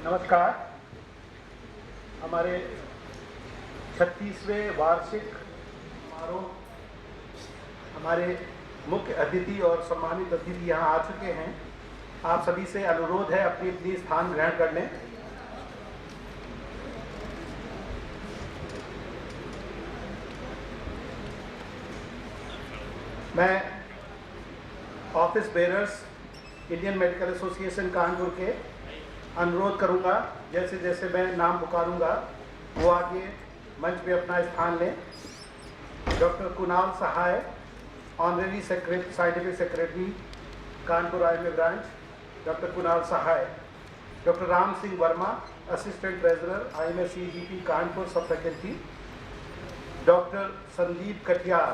नमस्कार। हमारे 36वें वार्षिक समारोह, हमारे मुख्य अतिथि और सम्मानित अतिथि यहाँ आ चुके हैं। आप सभी से अनुरोध है अपनी अपनी स्थान ग्रहण कर लें। मैं office bearers Indian medical association Kanpur के अनुरोध करूंगा, जैसे जैसे मैं नाम पुकारूंगा वो आगे मंच पे अपना स्थान लें। Doctor Kunal Sahay, honorary scientific secretary Kanpur IMA branch, doctor Kunal Sahay. Doctor Ram Singh Verma, assistant treasurer IMA CGP Kanpur sub faculty. Doctor Sandeep Katiyar,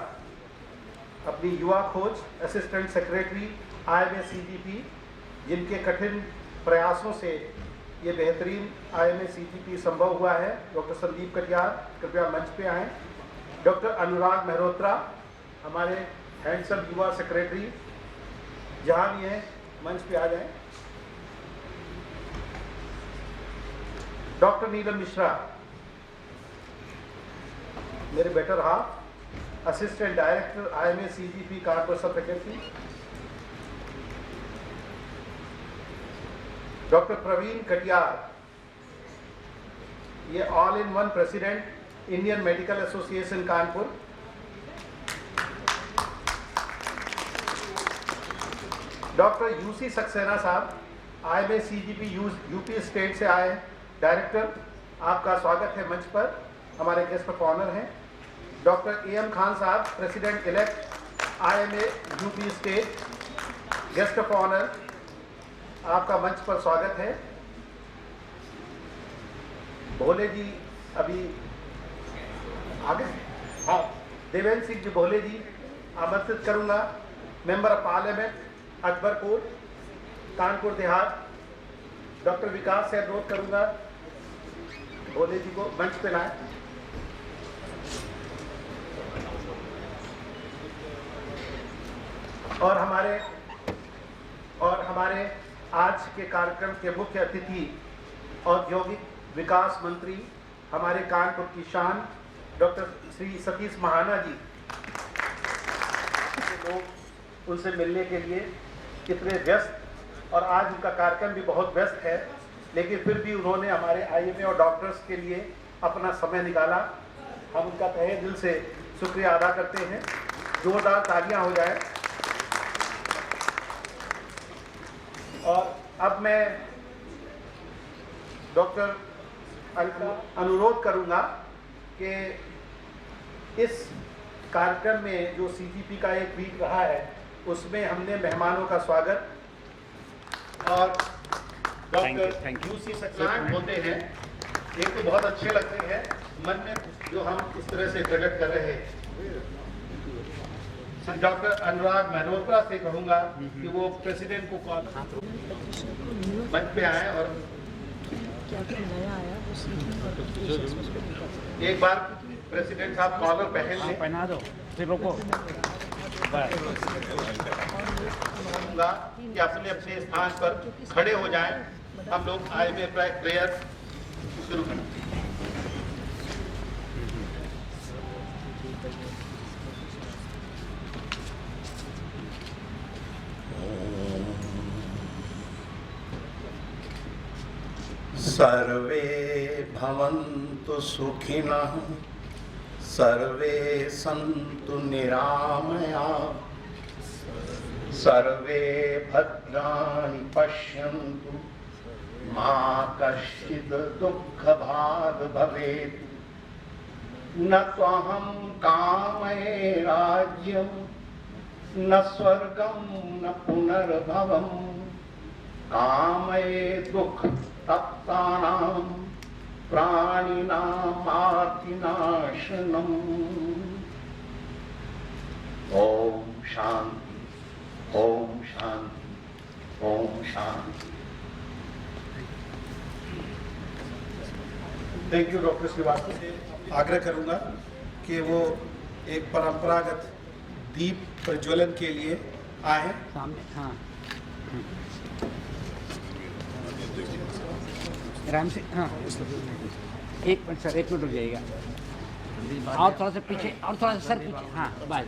अपनी युवा खोज, असिस्टेंट सेक्रेटरी IMA CGP, जिनके कठिन प्रयासों से ये बेहतरीन IMA CGP संभव हुआ है। डॉक्टर संदीप कटियार कृपया मंच पे आएँ। डॉक्टर अनुराग मेहरोत्रा, हमारे हैंडसम युवा सेक्रेटरी, जहाँ भी हैं मंच पे आ जाएं। डॉक्टर नीलम मिश्रा, मेरे better half, assistant director IMA CGP Kanpur sub faculty. Doctor Praveen Katiyar, ये all in one president Indian medical association Kanpur. Doctor UC Saxena साहब, IMA CGP UP स्टेट से आए डायरेक्टर, आपका स्वागत है मंच पर, हमारे गेस्ट ऑफ ऑनर हैं। Doctor AM Khan sahab, president elect IMA UP state, guest of honour, आपका मंच पर स्वागत है। भोले जी अभी आगे, हाँ, देवेंद्र सिंह जी भोले जी आमंत्रित करूंगा। Member of parliament Akbarpur Kanpur Dehat, doctor विकास से अनुरोध करूंगा भोले जी को मंच पे लाएं। और हमारे आज के कार्यक्रम के मुख्य अतिथि, औद्योगिक विकास मंत्री, हमारे कानपुर की शान, डॉक्टर श्री सतीश महाना जी। लोग उनसे मिलने के लिए कितने व्यस्त, और आज उनका कार्यक्रम भी बहुत व्यस्त है, लेकिन फिर भी उन्होंने हमारे IMA और डॉक्टर्स के लिए अपना समय निकाला। हम उनका तहे दिल से शुक्रिया अदा करते हैं। जोरदार तालियां हो जाए। और अब मैं डॉक्टर अनुरोध करूंगा कि इस कार्यक्रम में जो CGP का एक वीक रहा है, उसमें हमने मेहमानों का स्वागत और डॉक्टर UC सक्सेना होते हैं, ये तो बहुत अच्छे लगते हैं मन में जो हम इस तरह से प्रकट कर रहे हैं। डॉक्टर अनुराग मेहरोत्रा से कहूंगा कि वो प्रेसिडेंट को कॉल मंच पे आए और एक बार प्रेसिडेंट साहब कॉलर पहना दो, फिर रोको। कहूंगा कि अपने अपने स्थान पर खड़े हो जाएं। हम लोग IMA प्रेयर शुरू करें। सर्वे भवन्तु सुखिनः, सर्वे सन्तु निरामयाः, सर्वे भद्राणि पश्यन्तु, मा कश्चित् दुःखभाग् भवेत्। न त्वहं कामये राज्यं, न स्वर्गं न पुनर्भवं, कामये दुःख तप्तानां प्राणिनां आर्तिनाशनम्। ओम शांति, ओम शांति, ओम शांति। Thank you. डॉक्टर श्रीवास्तव से आग्रह करूंगा कि वो एक परंपरागत दीप प्रज्वलन के लिए आए। सामने, हाँ। आराम से, हाँ 1 मिनट सर, 1 मिनट रुक जाइएगा। और थोड़ा सा पीछे, और थोड़ा सा सर पीछे, हाँ बस।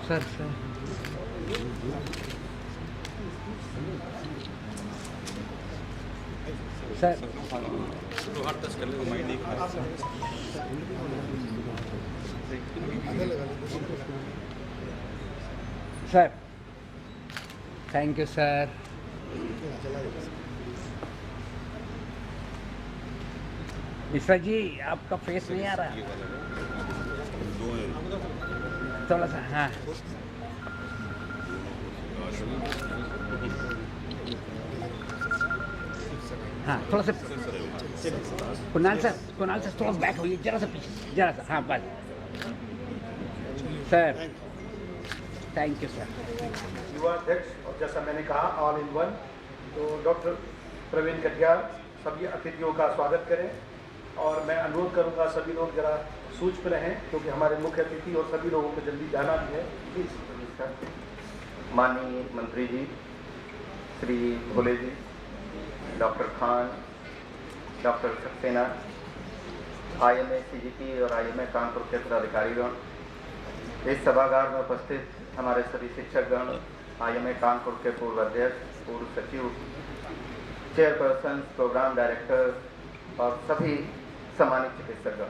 सर सर सर तो हाथ टच कर ले, वो माइंड नहीं खा रहा। Sir thank you sir. Mishra ji आपका फेस नहीं आ रहा, थोड़ा सा, हाँ हाँ थोड़ा सा। कुणाल सर थोड़ा बैक होइए, जरा सा पीछे, जरा सा, हाँ बस सर। Thank you sir. युवा अध्यक्ष, और जैसा मैंने कहा ऑल इन वन, तो डॉक्टर प्रवीण कटियार सभी अतिथियों का स्वागत करें। और मैं अनुरोध करूंगा सभी लोग जरा सूझ पर रहें, क्योंकि हमारे मुख्य अतिथि और सभी लोगों को जल्दी जाना भी है। प्लीज। माननीय मंत्री जी, Shri Bhole ji, doctor Khan, doctor Saxena, IMA CGP और IMA कानपुर के पदाधिकारीगण, इस सभागार में उपस्थित हमारे सभी शिक्षकगण, IMA कानपुर के पूर्व अध्यक्ष, पूर्व सचिव, चेयरपर्सन, प्रोग्राम डायरेक्टर और सभी सम्मानित चिकित्सकगण,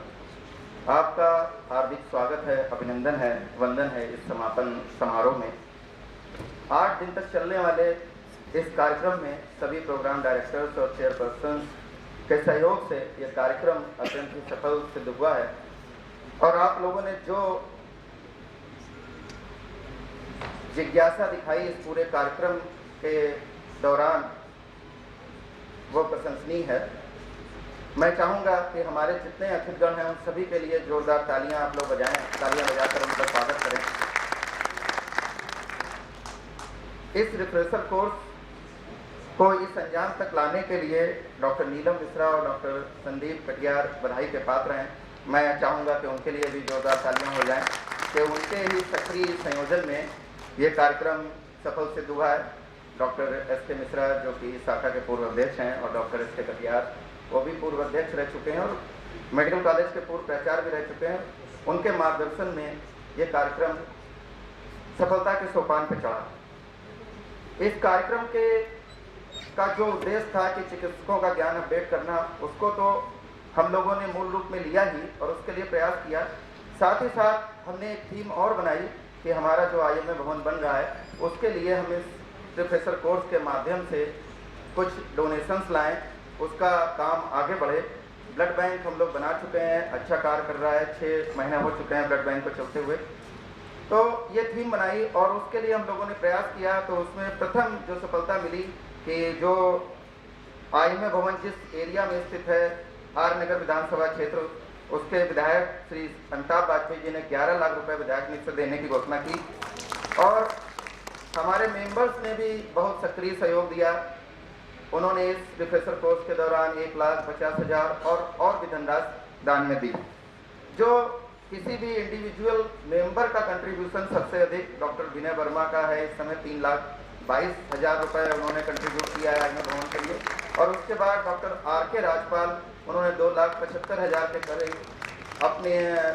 आपका हार्दिक स्वागत है, अभिनंदन है, वंदन है इस समापन समारोह में। 8 दिन तक चलने वाले इस कार्यक्रम में सभी प्रोग्राम डायरेक्टर्स और चेयरपर्सन के सहयोग से यह कार्यक्रम अत्यंत ही सफल सिद्ध हुआ है। और आप लोगों ने जो जिज्ञासा दिखाई इस पूरे कार्यक्रम के दौरान, वो प्रशंसनीय है। मैं चाहूँगा कि हमारे जितने अतिथिगण हैं उन सभी के लिए जोरदार तालियां आप लोग बजाएं, तालियां बजाकर उनका स्वागत करें। इस रिफ्रेशर कोर्स को इस अंजाम तक लाने के लिए डॉक्टर नीलम मिश्रा और डॉक्टर संदीप कटियार बधाई के पात्र हैं। मैं चाहूँगा कि उनके लिए भी जोरदार तालियां हो जाएं कि उनके ही सक्रिय संयोजन में ये कार्यक्रम सफल सिद्ध हुआ है। डॉक्टर SK मिश्रा जो कि शाखा के पूर्व अध्यक्ष हैं, और डॉक्टर SK कटियार वो भी पूर्व अध्यक्ष रह चुके हैं और मेडिकल कॉलेज के पूर्व प्राचार्य भी रह चुके हैं। उनके मार्गदर्शन में ये कार्यक्रम सफलता के सोपान पर चढ़ा। इस कार्यक्रम का जो उद्देश्य था कि चिकित्सकों का ज्ञान अपडेट करना, उसको तो हम लोगों ने मूल रूप में लिया ही और उसके लिए प्रयास किया। साथ ही साथ हमने एक थीम और बनाई कि हमारा जो IMA भवन बन रहा है उसके लिए हम इस प्रोफेसर कोर्स के माध्यम से कुछ डोनेशंस लाएं, उसका काम आगे बढ़े। ब्लड बैंक हम लोग बना चुके हैं, अच्छा कार्य कर रहा है, 6 महीने हो चुके हैं ब्लड बैंक को चलते हुए। तो ये थीम बनाई और उसके लिए हम लोगों ने प्रयास किया। तो उसमें प्रथम जो सफलता मिली कि जो IMA भवन जिस एरिया में स्थित है, आर नगर विधानसभा क्षेत्र, उसके विधायक श्री अमिताभ वाजपेयी जी ने 11 लाख रुपए विधायक निधि से देने की घोषणा की और हमारे मेंबर्स ने भी बहुत सक्रिय सहयोग दिया। उन्होंने इस रिफ्रेशर कोर्स के दौरान 1,50,000 और भी धनराशि दान में दी। जो किसी भी इंडिविजुअल मेंबर का कंट्रीब्यूशन सबसे अधिक डॉक्टर विनय वर्मा का है। इस समय 3,22,000 रुपए उन्होंने कंट्रीब्यूट किया है IMA भवन के लिए। और उसके बाद डॉक्टर RK राजपाल, उन्होंने 2,75,000 के करीब अपने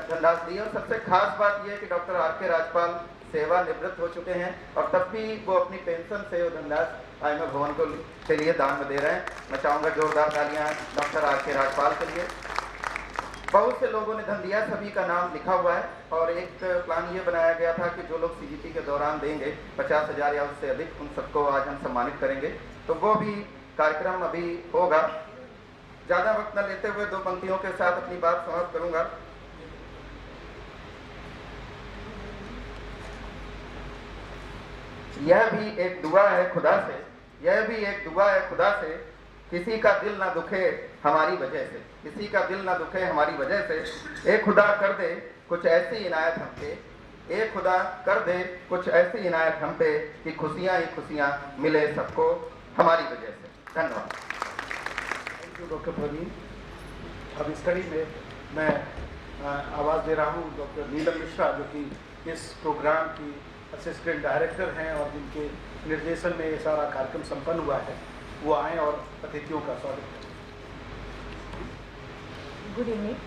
धनराशि दी। और सबसे खास बात यह है कि डॉक्टर RK राजपाल सेवानिवृत्त हो चुके हैं और तब भी वो अपनी पेंशन से वो धनराशि IMA भवन के लिए दान में दे रहे हैं। मैं चाहूँगा जोरदार तालियां डॉक्टर RK राजपाल के लिए। बहुत से लोगों ने धन दिया, सभी का नाम लिखा हुआ है। और एक प्लान ये बनाया गया था कि जो लोग CGP के दौरान देंगे 50,000 या उससे अधिक, उन सबको आज हम सम्मानित करेंगे। तो वो भी कार्यक्रम अभी होगा। ज़्यादा वक्त न लेते हुए 2 पंक्तियों के साथ अपनी बात समाप्त करूँगा। यह भी एक दुआ है खुदा से, किसी का दिल ना दुखे हमारी वजह से, किसी का दिल ना दुखे हमारी वजह से। ए खुदा कर दे कुछ ऐसी इनायत हमसे ए खुदा कर दे कुछ ऐसी इनायत हम पे कि खुशियाँ ही खुशियाँ मिले सबको हमारी वजह से। धन्यवाद। Thank you doctor Praveen. अब इस कड़ी में मैं आवाज़ दे रहा हूँ डॉक्टर नीलम मिश्रा, जो कि इस प्रोग्राम की असिस्टेंट डायरेक्टर हैं और जिनके निर्देशन में ये सारा कार्यक्रम संपन्न हुआ है। वो आएँ और अतिथियों का स्वागत करें। Good evening.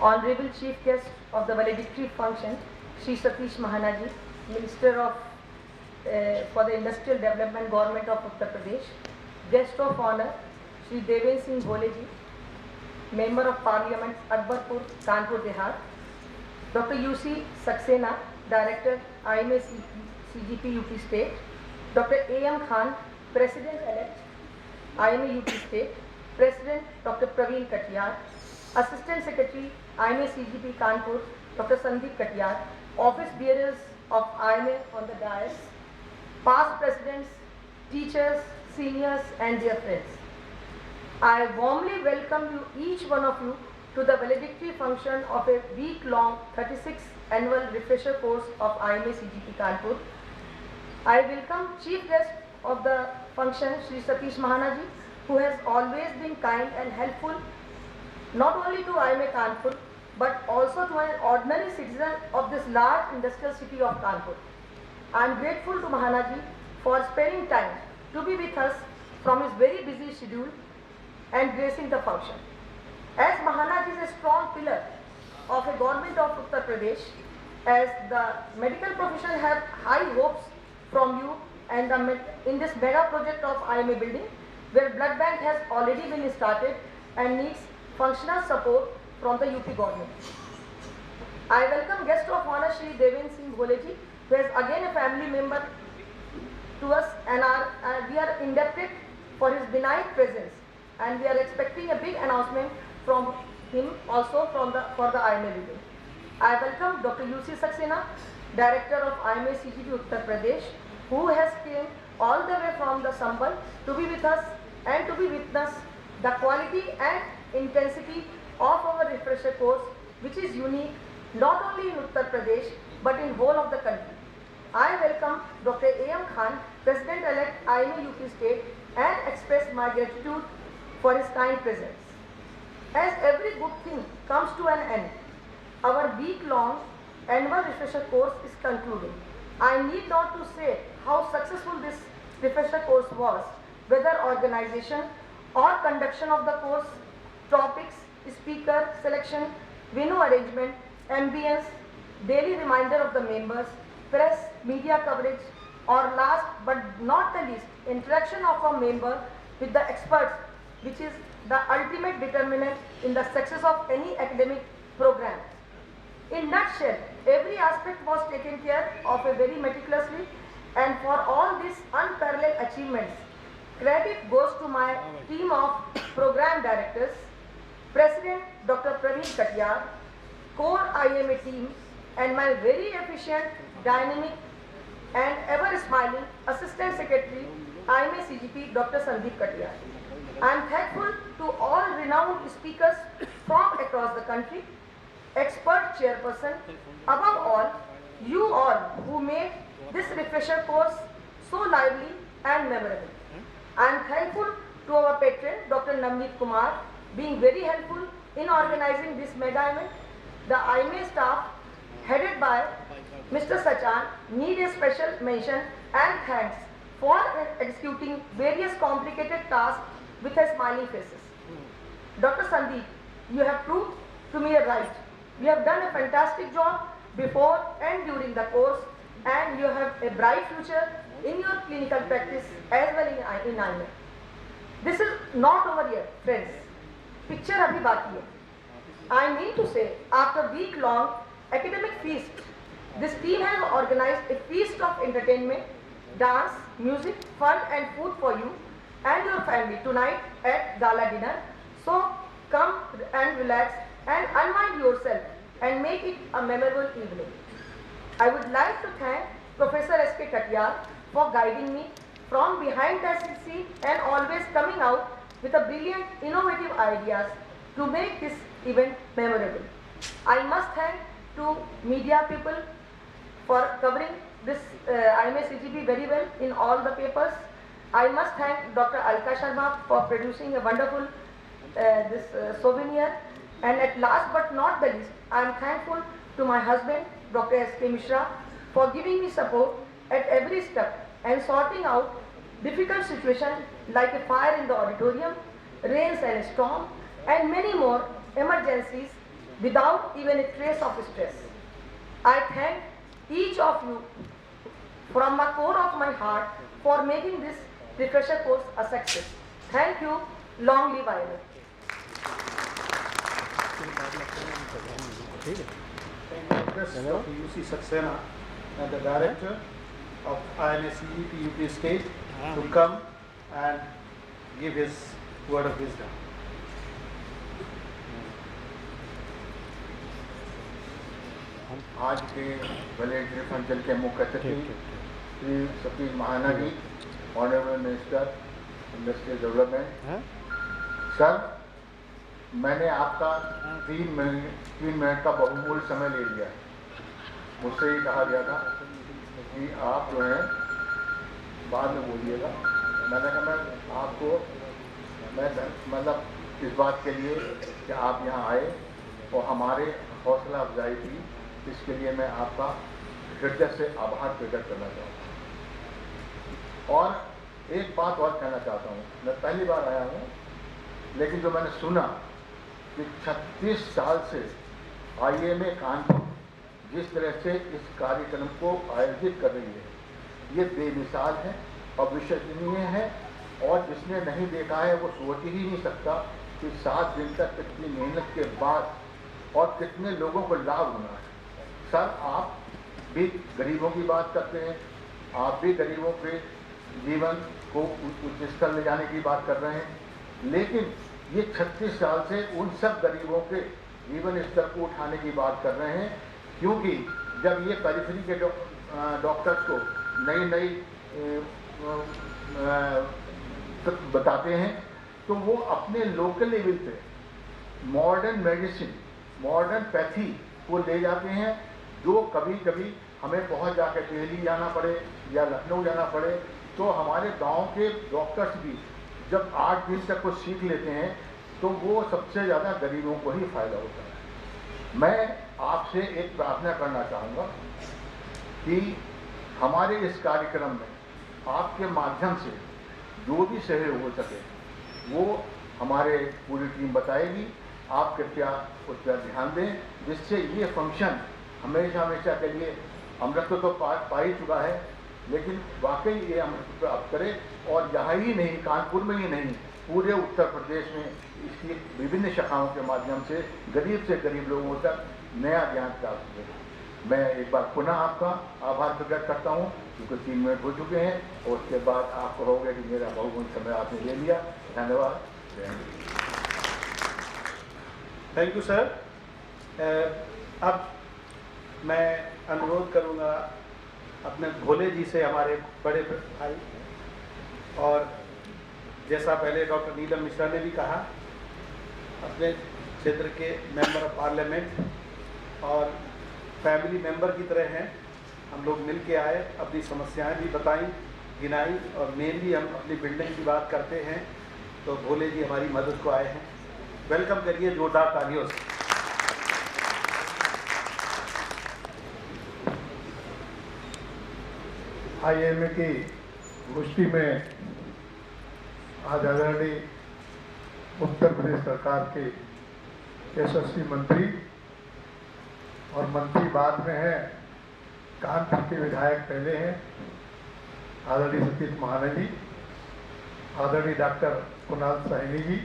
Honorable Chief Guest of the valedictory function, Shri Satish Mahanaji, Minister of for the Industrial Development Government of Uttar Pradesh. Guest of honor, Shri Devendra Singh Bholeji, Member of Parliament, Akbarpur, Kanpur Dehat. Dr. U.C. Saxena, Director, IMA CGP UP State. Dr. A.M. Khan, President-elect, IMA UP State. President, Dr. Praveen Katiyar. Assistant Secretary, IMA CGP Kanpur, Dr. Sandeep Katiyar. Office bearers of IMA on the dais. Past presidents, teachers, seniors and dear friends. I warmly welcome you, each one of you, to the valedictory function of a week-long 36th annual refresher course of IMA CGP Kanpur. I welcome Chief Guest of the function, Shri Satish Mahanaji, who has always been kind and helpful not only to IMA Kanpur but also to an ordinary citizen of this large industrial city of Kanpur. I am grateful to Mahanaji for sparing time to be with us from his very busy schedule and gracing the function. As Mahanaji is a strong pillar of a government of Uttar Pradesh, as the medical profession have high hopes from you and in this mega project of IMA building, where blood bank has already been started and needs functional support from the UP government. I welcome guest of honor Shri Devendra Singh Bholeji, who is again a family member to us, and we are indebted for his benign presence, and we are expecting a big announcement from him also for the IMA building. I welcome Dr. U.C. Saxena, Director of IMA CGP Uttar Pradesh, who has came all the way from the Sambal to be with us and to be witness the quality and intensity of our refresher course, which is unique not only in Uttar Pradesh but in whole of the country. I welcome Dr. A.M. Khan, President-elect IMA UP State, and express my gratitude for his kind presence. As every good thing comes to an end, our week-long annual refresher course is concluding. I need not to say how successful this refresher course was, whether organization or conduction of the course, topics, speaker selection, venue arrangement, ambience, daily reminder of the members, press, media coverage, or last but not the least, interaction of a member with the experts, which is the ultimate determinant in the success of any academic program. In nutshell, every aspect was taken care of very meticulously, and for all these unparalleled achievements, credit goes to my team of program directors, President Dr. Praveen Katiyar, core IMA team, and my very efficient, dynamic, and ever-smiling Assistant Secretary, IMA CGP Dr. Sandeep Katiyar. I am thankful to all renowned speakers from across the country, expert chairperson, above all, you all who made this refresher course so lively and memorable. I am thankful to our patron, Dr. Navneet Kumar, being very helpful in organizing this mega event. The IMA staff, headed by Mr. Sachan, need a special mention and thanks for executing various complicated tasks with a smiling faces. Dr. Sandeep, you have proved to me right. You have done a fantastic job before and during the course, and you have a bright future in your clinical practice as well in IMA. This is not over yet, friends. Picture abhi baki hai. I mean to say, after week-long academic feast, this team has organized a feast of entertainment, dance, music, fun and food for you and your family tonight at gala dinner. So come and relax and unwind yourself and make it a memorable evening. I would like to thank Professor S.K. Katiyar for guiding me from behind the scene and always coming out with a brilliant, innovative ideas to make this event memorable. I must thank to media people for covering this IMA CGP very well in all the papers. I must thank Dr. Alka Sharma for producing a wonderful souvenir. And at last but not the least, I am thankful to my husband, Dr. S.K. Mishra, for giving me support at every step and sorting out difficult situations like a fire in the auditorium, rains and storm, and many more emergencies without even a trace of stress. I thank each of you from the core of my heart for making this refresher course a success. Thank you. Long live IMA. Dr. UC Saxena and the director of IMA CGP UP State to come and give his word of wisdom. आज के वैलेडिक्ट्री function के मुख्य अतिथि Shri Satish Mahana ji, honourable minister industrial development. Sir, मैंने आपका 3 minute का बहुमूल्य समय ले लिया। मुझसे ही कहा गया था कि आप जो हैं बाद में बोलिएगा। मैंने कहा मैं आपको मतलब इस बात के लिए कि आप यहाँ आए और हमारे हौसला अफजाई की, इसके लिए मैं आपका हृदय से आभार प्रकट करना चाहता हूँ। और एक बात और कहना चाहता हूँ, मैं पहली बार आया हूँ, लेकिन जो मैंने सुना कि 36 साल से IMA कानपुर जिस तरह से इस कार्यक्रम को आयोजित कर रही है, ये बेमिसाल है और विश्वसनीय है। और जिसने नहीं देखा है वो सोच ही नहीं सकता कि 7 दिन तक कितनी मेहनत के बाद और कितने लोगों को लाभ होना है। सर, आप भी गरीबों की बात करते हैं, आप भी गरीबों के जीवन को उच्च स्तर ले जाने की बात कर रहे हैं, लेकिन ये 36 साल से उन सब गरीबों के जीवन स्तर को उठाने की बात कर रहे हैं। क्योंकि जब ये पेरिफेरी के डॉक्टर्स को नई बताते हैं तो वो अपने लोकल लेवल पे मॉडर्न मेडिसिन, मॉडर्न पैथी को ले जाते हैं, जो कभी कभी हमें पहुंच जाकर दिल्ली जाना पड़े या लखनऊ जाना पड़े। तो हमारे गांव के डॉक्टर्स भी जब 8 दिन तक कुछ सीख लेते हैं तो वो सबसे ज़्यादा गरीबों को ही फ़ायदा होता है। मैं आपसे एक प्रार्थना करना चाहूँगा कि हमारे इस कार्यक्रम में आपके माध्यम से जो भी सहयोग हो सके वो हमारे पूरी टीम बताएगी। आप कृपया उस पर ध्यान दें, जिससे ये फंक्शन हमेशा हमेशा के लिए अमृत तो पा ही चुका है, लेकिन वाकई ये अमृत प्राप्त करे। और यहाँ ही नहीं, कानपुर में ही नहीं, पूरे उत्तर प्रदेश में इसकी विभिन्न शाखाओं के माध्यम से गरीब लोगों तक नया ज्ञान प्राप्त हो। मैं एक बार पुनः आपका आभार प्रकट करता हूँ, क्योंकि 3 मिनट हो चुके हैं और उसके बाद आप कहोगे कि मेरा बहुमूल्य समय आपने ले लिया। धन्यवाद। Thank you sir. अब मैं अनुरोध करूँगा अपने भोले जी से, हमारे बड़े भाई, और जैसा पहले डॉक्टर नीलम मिश्रा ने भी कहा, अपने क्षेत्र के मेंबर ऑफ पार्लियामेंट और फैमिली मेंबर की तरह हैं। हम लोग मिल के आए, अपनी समस्याएं भी बताई, गिनाई, और मेनली हम अपनी बिल्डिंग की बात करते हैं तो भोले जी हमारी मदद को आए हैं। वेलकम करिए जोरदार तालियों से। IMA की गोष्ठी में आज आदरणीय उत्तर प्रदेश सरकार के यशस्वी मंत्री और मंत्री बाद में हैं, कानपुर के विधायक पहले हैं, आदरणीय सतीश महाना जी, आदरणीय डॉक्टर कुणाल साहनी जी,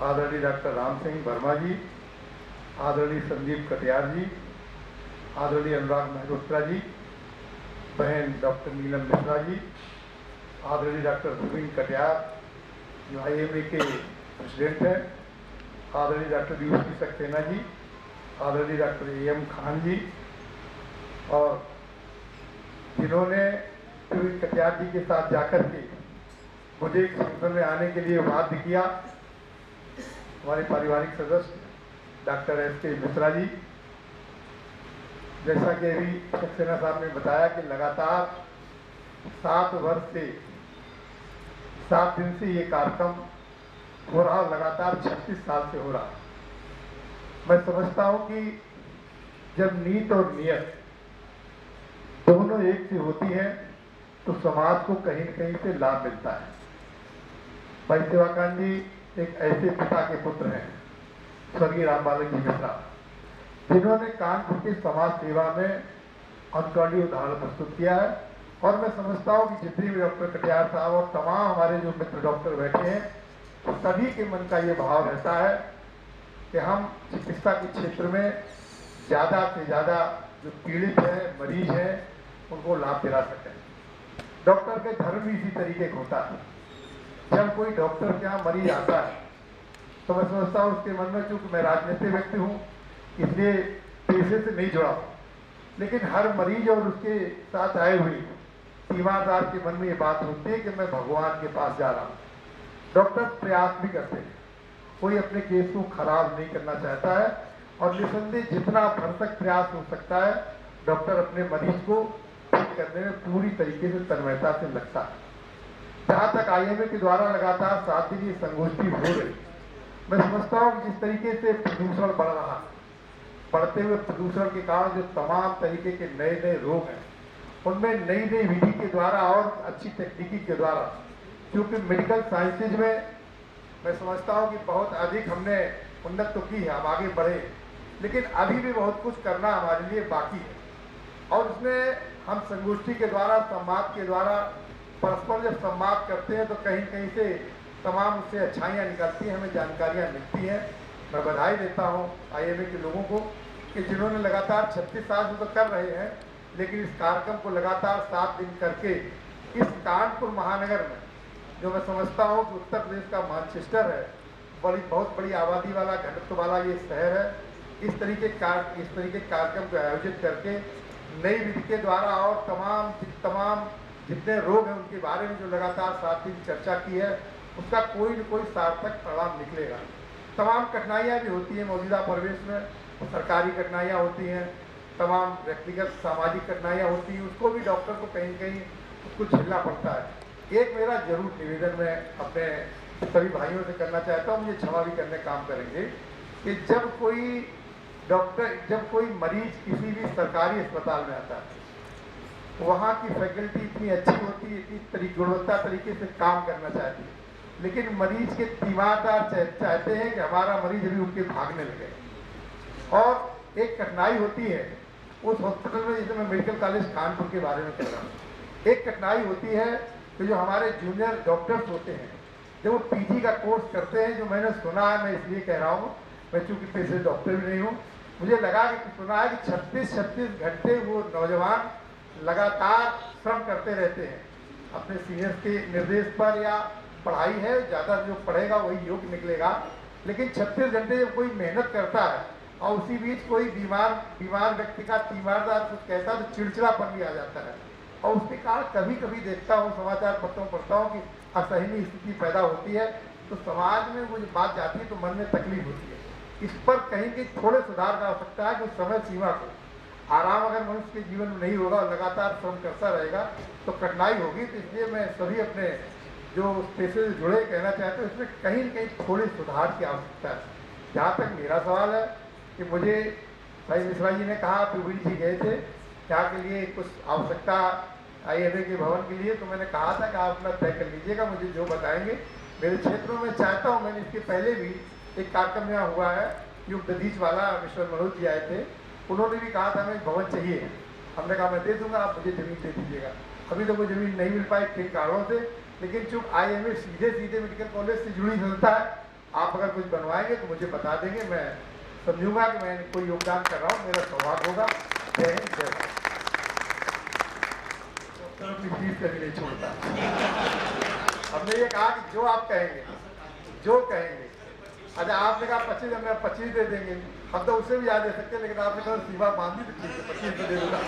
आदरणीय डॉक्टर राम सिंह वर्मा जी, आदरणीय संदीप कटियार जी, आदरणीय अनुराग मेहरोत्रा जी, बहन डॉक्टर नीलम मिश्रा जी, आदरणीय डॉक्टर सुविन कटियार जो IMA के प्रेसिडेंट हैं, आदरणीय डॉक्टर UC सक्सेना जी, आदरणीय डॉक्टर AM खान जी, और जिन्होंने सुविन कटियार जी के साथ जाकर के मुझे इस संगठन में आने के लिए बाध्य किया, हमारे पारिवारिक सदस्य डॉक्टर SK मिश्रा जी, जैसा कि अभी सक्सेना साहब ने बताया कि लगातार 7 वर्ष से 7 दिन से ये कार्यक्रम हो रहा, लगातार 36 साल से हो रहा। मैं समझता हूँ कि जब नीत और नियत दोनों एक सी होती है तो समाज को कहीं न कहीं से लाभ मिलता है। भाई सेवाकांत जी एक ऐसे पिता के पुत्र हैं, स्वर्गीय राम बालक जी मिश्रा, जिन्होंने कानपुर की समाज सेवा में अनुकरणीय उदाहरण प्रस्तुत किया है। और मैं समझता हूँ कि जितने भी डॉक्टर कटियार साहब और तमाम हमारे जो मित्र डॉक्टर बैठे हैं, तो सभी के मन का ये भाव रहता है कि हम चिकित्सा के क्षेत्र में ज़्यादा से ज़्यादा जो पीड़ित हैं, मरीज हैं, उनको लाभ दिला सकें। डॉक्टर के धर्म भी इसी तरीके का होता है। जब कोई डॉक्टर के यहाँ मरीज आता है तो मैं समझता हूँ उसके मन में, चूंकि मैं राजनीतिक व्यक्ति हूँ इसलिए पेशे से नहीं जुड़ा, लेकिन हर मरीज और उसके साथ आए हुए तीमारदार के मन में ये बात होती है कि मैं भगवान के पास जा रहा हूँ। डॉक्टर प्रयास भी करते हैं, कोई अपने केस को खराब नहीं करना चाहता है, और निसंदेह जितना भरसक प्रयास हो सकता है डॉक्टर अपने मरीज को ठीक करने में पूरी तरीके से तन्मयता से लगता है। जहाँ तक IMA के द्वारा लगातार 7 दिन की संगोष्ठी हो रही, मैं समझता हूँ कि जिस तरीके से प्रदूषण बढ़ रहा है, बढ़ते हुए प्रदूषण के कारण जो तमाम तरीके के नए नए रोग हैं, उनमें नई नई विधि के द्वारा और अच्छी तकनीकी के द्वारा, क्योंकि मेडिकल साइंसेज में मैं समझता हूँ कि बहुत अधिक हमने उन्नत तो की है, हम आगे बढ़े, लेकिन अभी भी बहुत कुछ करना हमारे लिए बाकी है। और उसमें हम संगोष्ठी के द्वारा, संवाद के द्वारा परस्पर जब संवाद करते हैं तो कहीं कहीं से तमाम उससे अच्छाइयाँ निकलती हैं, हमें जानकारियाँ मिलती हैं। मैं बधाई देता हूँ IMA के लोगों को कि जिन्होंने लगातार 36 साल से तो कर रहे हैं, लेकिन इस कार्यक्रम को लगातार 7 दिन करके इस कानपुर महानगर में, जो मैं समझता हूँ कि उत्तर प्रदेश का मैनचेस्टर है, बहुत बड़ी आबादी वाला, घनत्व वाला ये शहर है, इस तरीके कार्यक्रम को आयोजित करके नई विधि के द्वारा और तमाम जितने रोग हैं उनके बारे में जो लगातार 7 दिन चर्चा की है, उसका कोई न कोई सार्थक परिणाम निकलेगा। तमाम कठिनाइयाँ भी होती हैं मौजूदा परिवेश में, सरकारी कठिनाइयाँ होती हैं, तमाम व्यक्तिगत सामाजिक कठिनाइयाँ होती हैं, उसको भी डॉक्टर को कहीं कहीं उसको झेलना पड़ता है। एक मेरा जरूर निवेदन मैं अपने सभी भाइयों से करना चाहता हूँ, मुझे क्षमा भी करने काम करेंगे, कि जब कोई मरीज किसी भी सरकारी अस्पताल में आता है, वहाँ की फैकल्टी इतनी अच्छी होती है, इतनी गुणवत्ता तरीके से काम करना चाहती है, लेकिन मरीज के तीमारदार चाहते हैं कि हमारा मरीज अभी उनके भागने लगे। और एक कठिनाई होती है उस हॉस्पिटल में, जैसे मैं मेडिकल कॉलेज कानपुर के बारे में कह रहा हूँ, एक कठिनाई होती है कि जो हमारे जूनियर डॉक्टर्स होते हैं, जब वो PG का कोर्स करते हैं, जो मैंने सुना है, मैं इसलिए कह रहा हूँ, मैं चूँकि पेशे डॉक्टर भी नहीं हूँ, मुझे लगा कि सुना है कि 36 घंटे वो नौजवान लगातार श्रम करते रहते हैं अपने सीनियर्स के निर्देश पर, या पढ़ाई है, ज़्यादा जो पढ़ेगा वही योग्य निकलेगा, लेकिन 36 घंटे जब कोई मेहनत करता है और उसी बीच कोई बीमार व्यक्ति का तीमारदार कुछ कहता है तो चिड़चिड़ापन भी आ जाता है, और उसके कारण कभी कभी देखता हूँ, समाचार पत्रों में पढ़ता हूँ कि असहनीय स्थिति पैदा होती है, तो समाज में वो जो बात जाती है तो मन में तकलीफ होती है। इस पर कहीं कि थोड़े सुधार का हो सकता है कि समय सीमा को आराम अगर मनुष्य के जीवन में नहीं होगा और लगातार श्रम करता रहेगा तो कठिनाई होगी। तो इसलिए मैं सभी अपने जो पेशे से जुड़े कहना चाहते हैं, उसमें कहीं न कहीं थोड़े सुधार की आवश्यकता है। जहाँ तक मेरा सवाल है कि मुझे भाई मिश्रा जी ने कहा PVD जी गए थे क्या के लिए कुछ आवश्यकता IMA के भवन के लिए, तो मैंने कहा था कि आप अपना तय कर लीजिएगा, मुझे जो बताएंगे मेरे क्षेत्रों में चाहता हूँ। मैंने इसके पहले भी एक कार्यक्रम यहाँ हुआ है, युग दधीच वाला, मिस्टर मनोज जी आए थे, उन्होंने भी कहा था हमें भवन चाहिए, हमने कहा मैं दे दूंगा, आप मुझे ज़मीन दे दीजिएगा। अभी तो कोई ज़मीन नहीं मिल पाई किन कारणों से, लेकिन चूँकि IMA सीधे मेडिकल कॉलेज से जुड़ी संस्था है, आप अगर कुछ बनवाएंगे तो मुझे बता देंगे, मैं समझूंगा कि मैं कोई योगदान कर रहा हूँ, मेरा सौभाग्य होगा। जय हिंद, जय भारत। कभी नहीं छोड़ता। हमने ये कहा कि जो आप कहेंगे, जो कहेंगे, अच्छा आपने कहा 25, हमने 25 दे देंगे, हम तो उससे भी ज़्यादा दे सकते हैं, लेकिन आपने कहा सीमा बांधी तो ठीक है 25 दे दूंगा।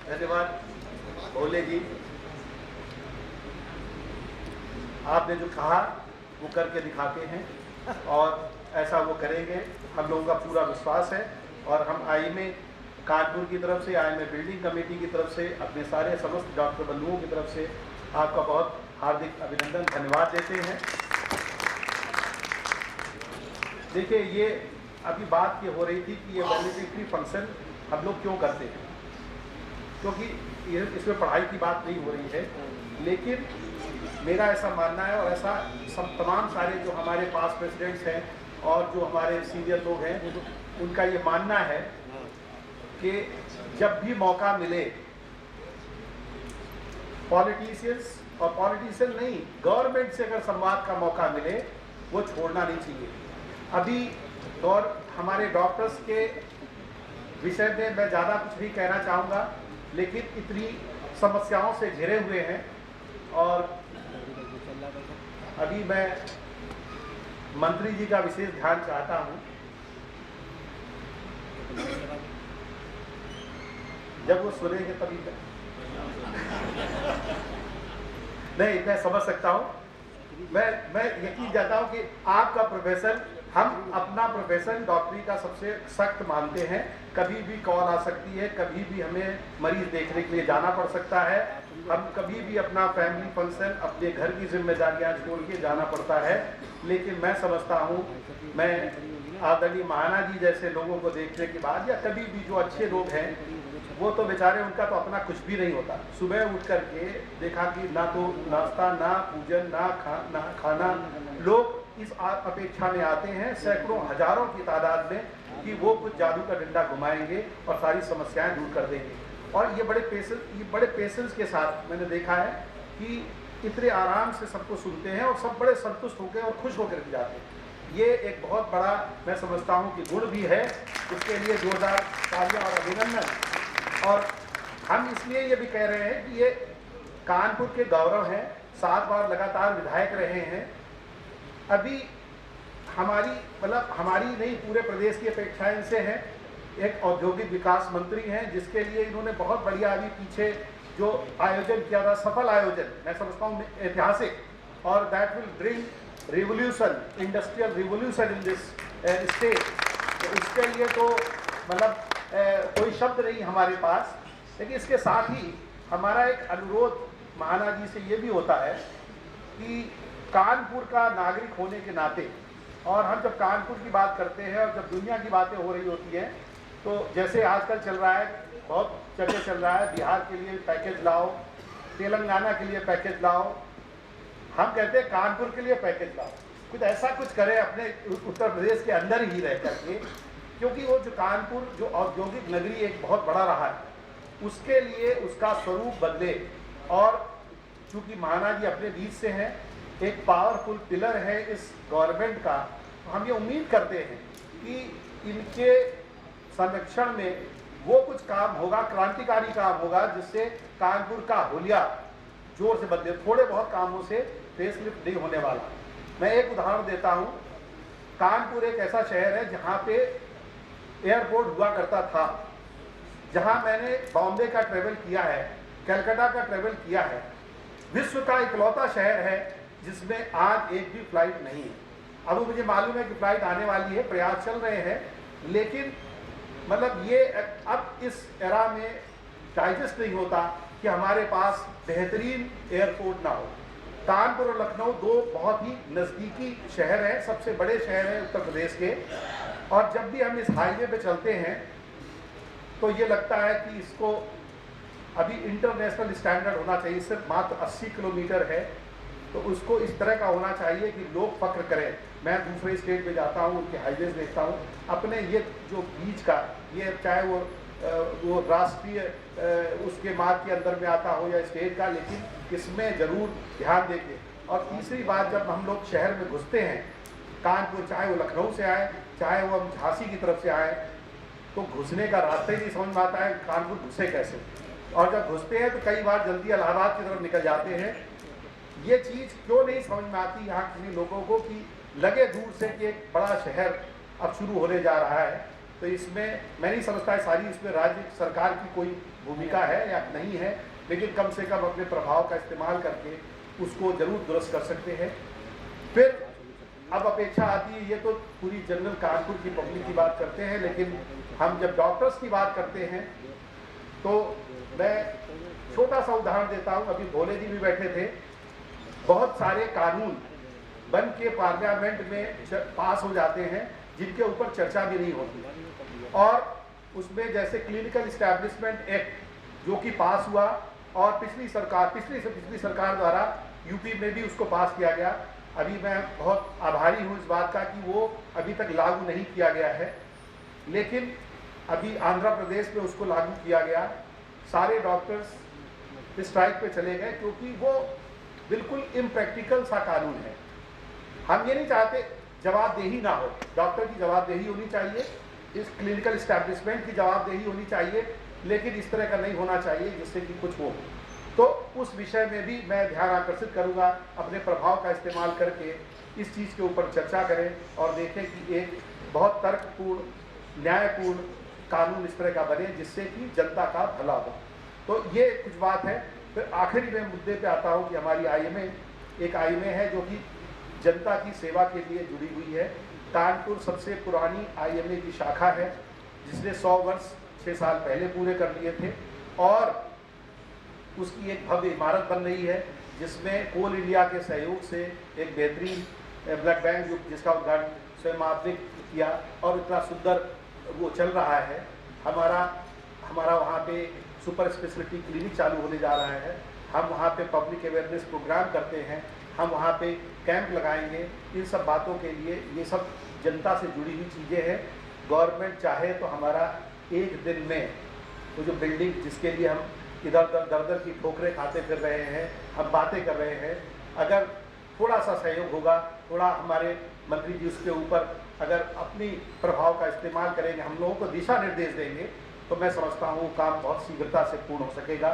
धन्यवाद भोले जी, आपने जो कहा वो करके दिखाते हैं और ऐसा वो करेंगे, हम लोगों का पूरा विश्वास है। और हम IMA कानपुर की तरफ से, IMA बिल्डिंग कमेटी की तरफ से, अपने सारे समस्त डॉक्टर बंधुओं की तरफ से आपका बहुत हार्दिक अभिनंदन, धन्यवाद देते हैं। देखिए, ये अभी बात ये हो रही थी कि ये वैलिडिटी फंक्शन हम लोग क्यों करते हैं, क्योंकि इसमें पढ़ाई की बात नहीं हो रही है, लेकिन मेरा ऐसा मानना है और ऐसा सब तमाम सारे जो हमारे पास प्रेसिडेंट्स हैं और जो हमारे सीनियर लोग हैं उनका ये मानना है कि जब भी मौका मिले पॉलिटिशियंस और पॉलिटिशियन नहीं, गवर्नमेंट से अगर संवाद का मौका मिले वो छोड़ना नहीं चाहिए। अभी और हमारे डॉक्टर्स के विषय में मैं ज़्यादा कुछ नहीं कहना चाहूँगा, लेकिन इतनी समस्याओं से घिरे हुए हैं और अभी मैं मंत्री जी का विशेष ध्यान चाहता हूँ। जब वो सुनेंगे तभी नहीं, मैं समझ सकता हूँ, मैं यकीन जाता हूँ कि आपका प्रोफेशन, हम अपना प्रोफेशन डॉक्टरी का सबसे सख्त मानते हैं। कभी भी कॉल आ सकती है, कभी भी हमें मरीज देखने के लिए जाना पड़ सकता है, हम कभी भी अपना फैमिली फंक्शन, अपने घर की जिम्मेदारियां छोड़ के जाना पड़ता है। लेकिन मैं समझता हूँ, मैं आदरणीय महाना जी जैसे लोगों को देखने के बाद, या कभी भी जो अच्छे लोग हैं, वो तो बेचारे, उनका तो अपना कुछ भी नहीं होता। सुबह उठ करके देखा कि ना तो नाश्ता, ना पूजन, ना खाना, लोग इस अपेक्षा में आते हैं सैकड़ों हजारों की तादाद में कि वो कुछ जादू का डंडा घुमाएंगे और सारी समस्याएं दूर कर देंगे। और ये बड़े पेशेंस के साथ मैंने देखा है कि इतने आराम से सबको सुनते हैं और सब बड़े संतुष्ट होकर और खुश होकर के जाते हैं। ये एक बहुत बड़ा, मैं समझता हूँ कि गुण भी है, इसके लिए जोरदार तालियां और अभिनंदन। और हम इसलिए ये भी कह रहे हैं कि ये कानपुर के गौरव हैं, 7 बार लगातार विधायक रहे हैं। अभी हमारी नहीं, पूरे प्रदेश की अपेक्षाएं इनसे हैं। एक औद्योगिक विकास मंत्री हैं, जिसके लिए इन्होंने बहुत बढ़िया अभी पीछे जो आयोजन किया था, सफल आयोजन, मैं समझता हूँ ऐतिहासिक, और that will bring revolution, industrial revolution in this state. तो इसके लिए तो कोई शब्द नहीं हमारे पास। लेकिन इसके साथ ही हमारा एक अनुरोध महाना जी से ये भी होता है कि कानपुर का नागरिक होने के नाते, और हम जब कानपुर की बात करते हैं और जब दुनिया की बातें हो रही होती हैं, तो जैसे आजकल चल रहा है, बहुत जगह चल रहा है, बिहार के लिए पैकेज लाओ, तेलंगाना के लिए पैकेज लाओ, हम कहते हैं कानपुर के लिए पैकेज लाओ। कुछ ऐसा कुछ करें अपने उत्तर प्रदेश के अंदर ही रह करके, क्योंकि वो जो कानपुर जो औद्योगिक नगरी एक बहुत बड़ा रहा है, उसके लिए उसका स्वरूप बदले। और चूँकि महाना जी अपने बीच से हैं, एक पावरफुल पिलर है इस गवर्नमेंट का, तो हम ये उम्मीद करते हैं कि इनके संरक्षण में वो कुछ काम होगा, क्रांतिकारी काम होगा, जिससे कानपुर का हुलिया जोर से बदले। थोड़े बहुत कामों से फेसलिफ्ट नहीं होने वाला। मैं एक उदाहरण देता हूँ। कानपुर एक ऐसा शहर है जहाँ पे एयरपोर्ट हुआ करता था, जहाँ मैंने बॉम्बे का ट्रेवल किया है, कलकत्ता का ट्रेवल किया है। विश्व का इकलौता शहर है जिसमें आज एक भी फ्लाइट नहीं है। अब मुझे मालूम है कि फ्लाइट आने वाली है, प्रयास चल रहे हैं, लेकिन ये अब इस एरा में डाइजेस्ट नहीं होता कि हमारे पास बेहतरीन एयरपोर्ट ना हो। कानपुर और लखनऊ दो बहुत ही नज़दीकी शहर हैं, सबसे बड़े शहर हैं उत्तर प्रदेश के। और जब भी हम इस हाईवे पे चलते हैं तो ये लगता है कि इसको अभी इंटरनेशनल स्टैंडर्ड होना चाहिए। सिर्फ मात्र 80 किलोमीटर है, तो उसको इस तरह का होना चाहिए कि लोग फख्र करें। मैं दूसरे स्टेट में जाता हूँ, उनके हाईवेज देखता हूँ, अपने ये जो बीच का, ये चाहे वो राष्ट्रीय उसके मार्ग के अंदर में आता हो या स्टेट का, लेकिन इसमें ज़रूर ध्यान देंगे। और तीसरी बात, जब हम लोग शहर में घुसते हैं, कानपुर चाहे वो लखनऊ से आए, चाहे वो हम झांसी की तरफ से आए, तो घुसने का रास्ता ही नहीं समझ में आता है कानपुर घुसे कैसे। और जब घुसते हैं तो कई बार जल्दी इलाहाबाद की तरफ निकल जाते हैं। ये चीज़ क्यों नहीं समझ में आती यहाँ किसी लोगों को कि लगे दूर से कि एक बड़ा शहर अब शुरू होने जा रहा है। तो इसमें मैं नहीं समझता है सारी इसमें राज्य सरकार की कोई भूमिका है या नहीं है, लेकिन कम से कम अपने प्रभाव का इस्तेमाल करके उसको ज़रूर दुरुस्त कर सकते हैं। फिर अब अपेक्षा आती है, ये तो पूरी जनरल कानपुर की पब्लिक की बात करते हैं, लेकिन हम जब डॉक्टर्स की बात करते हैं तो मैं छोटा सा उदाहरण देता हूँ। अभी भोले जी भी बैठे थे। बहुत सारे कानून बन के पार्लियामेंट में पास हो जाते हैं जिनके ऊपर चर्चा भी नहीं होती, और उसमें जैसे क्लिनिकल इस्टेब्लिशमेंट एक्ट जो कि पास हुआ और पिछली सरकार द्वारा यूपी में भी उसको पास किया गया। अभी मैं बहुत आभारी हूँ इस बात का कि वो अभी तक लागू नहीं किया गया है, लेकिन अभी आंध्र प्रदेश में उसको लागू किया गया। सारे डॉक्टर्स स्ट्राइक पे चले गए क्योंकि वो बिल्कुल इम्प्रैक्टिकल सा कानून है। हम ये नहीं चाहते जवाबदेही ना हो, डॉक्टर की जवाबदेही होनी चाहिए, इस क्लिनिकल इस्टेब्लिशमेंट की जवाबदेही होनी चाहिए, लेकिन इस तरह का नहीं होना चाहिए जिससे कि कुछ हो। तो उस विषय में भी मैं ध्यान आकर्षित करूंगा, अपने प्रभाव का इस्तेमाल करके इस चीज़ के ऊपर चर्चा करें और देखें कि एक बहुत तर्कपूर्ण, न्यायपूर्ण कानून इस तरह का बने जिससे कि जनता का भला हो। तो ये कुछ बात है। फिर आखिरी में मुद्दे पे आता हूँ कि हमारी आईएमए एक आईएमए है जो कि जनता की सेवा के लिए जुड़ी हुई है। कानपुर सबसे पुरानी आईएमए की शाखा है जिसने 100 वर्ष 6 साल पहले पूरे कर लिए थे, और उसकी एक भव्य इमारत बन रही है जिसमें कोल इंडिया के सहयोग से एक बेहतरीन ब्लड बैंक जिसका उद्घाटन स्वयं आपने किया, और इतना सुंदर वो चल रहा है। हमारा वहाँ पे सुपर स्पेशलिटी क्लिनिक चालू होने जा रहा है। हम वहाँ पे पब्लिक अवेयरनेस प्रोग्राम करते हैं, हम वहाँ पे कैंप लगाएंगे। इन सब बातों के लिए ये सब जनता से जुड़ी हुई चीज़ें हैं। गवर्नमेंट चाहे तो हमारा एक दिन में वो जो बिल्डिंग जिसके लिए हम इधर उधर दर दर की ठोकरें खाते फिर रहे हैं, हम बातें कर रहे हैं, अगर थोड़ा सा सहयोग होगा, थोड़ा हमारे मंत्री जी उसके ऊपर अगर अपनी प्रभाव का इस्तेमाल करेंगे, हम लोगों को दिशा निर्देश देंगे, तो मैं समझता हूँ काम बहुत शीघ्रता से पूर्ण हो सकेगा।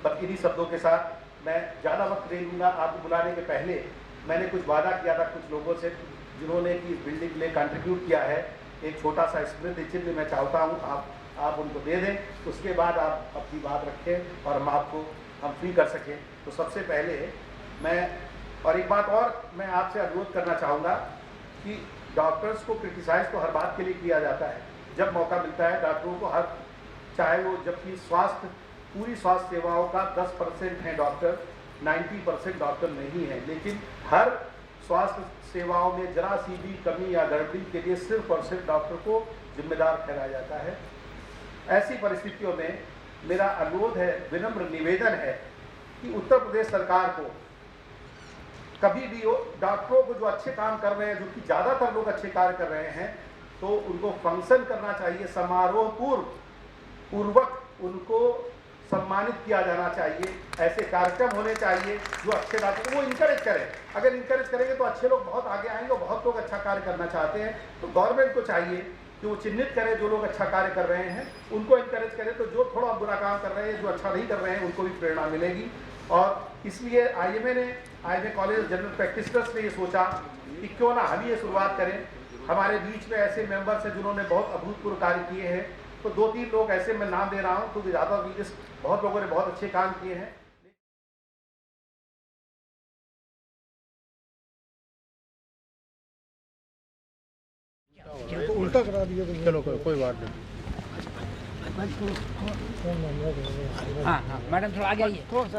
बस इन्हीं शब्दों के साथ मैं ज़्यादा वक्त नहीं लूँगा। आपको बुलाने के पहले मैंने कुछ वादा किया था कुछ लोगों से जिन्होंने कि इस बिल्डिंग के लिए कंट्रीब्यूट किया है। एक छोटा सा स्मृति चिन्ह मैं चाहता हूँ आप उनको दे दें, उसके बाद आप अपनी बात रखें और हम फ्री कर सकें। तो सबसे पहले एक बात और मैं आपसे अनुरोध करना चाहूँगा कि डॉक्टर्स को क्रिटिसाइज तो हर बात के लिए किया जाता है, जब मौका मिलता है डॉक्टरों को चाहे वो जबकि पूरी स्वास्थ्य सेवाओं का 10% है डॉक्टर, 90% डॉक्टर नहीं है, लेकिन हर स्वास्थ्य सेवाओं में जरा सी भी कमी या गड़बड़ी के लिए सिर्फ और सिर्फ डॉक्टर को जिम्मेदार ठहराया जाता है। ऐसी परिस्थितियों में मेरा अनुरोध है, विनम्र निवेदन है कि उत्तर प्रदेश सरकार को कभी भी डॉक्टरों को जो अच्छे काम कर रहे हैं, जो कि ज़्यादातर लोग अच्छे कार्य कर रहे हैं, तो उनको फंक्शन करना चाहिए, समारोह पूर्वक उनको सम्मानित किया जाना चाहिए। ऐसे कार्यक्रम होने चाहिए जो अच्छे डॉक्टर वो इंकरेज करें। अगर इंकरेज करेंगे तो अच्छे लोग बहुत आगे आएंगे, बहुत लोग अच्छा कार्य करना चाहते हैं। तो गवर्नमेंट को चाहिए कि वो चिन्हित करें जो लोग अच्छा कार्य कर रहे हैं, उनको इंकरेज करें, तो जो थोड़ा बुरा काम कर रहे हैं, जो अच्छा नहीं कर रहे हैं, उनको भी प्रेरणा मिलेगी। और इसलिए आईएमए कॉलेज जनरल प्रैक्टिशनर्स ने ये सोचा कि क्यों ना हम ये शुरुआत करें। हमारे बीच में ऐसे मेंबर्स हैं जिन्होंने बहुत अभूतपूर्व कार्य किए हैं, तो 2-3 लोग ऐसे मैं नाम दे रहा हूँ क्योंकि ज़्यादा बहुत लोगों ने बहुत अच्छे काम किए हैं। उल्टा करा दिया तो चलो कोई बात नहीं। हाँ मैडम थोड़ा आगे आइए, थोड़ा सा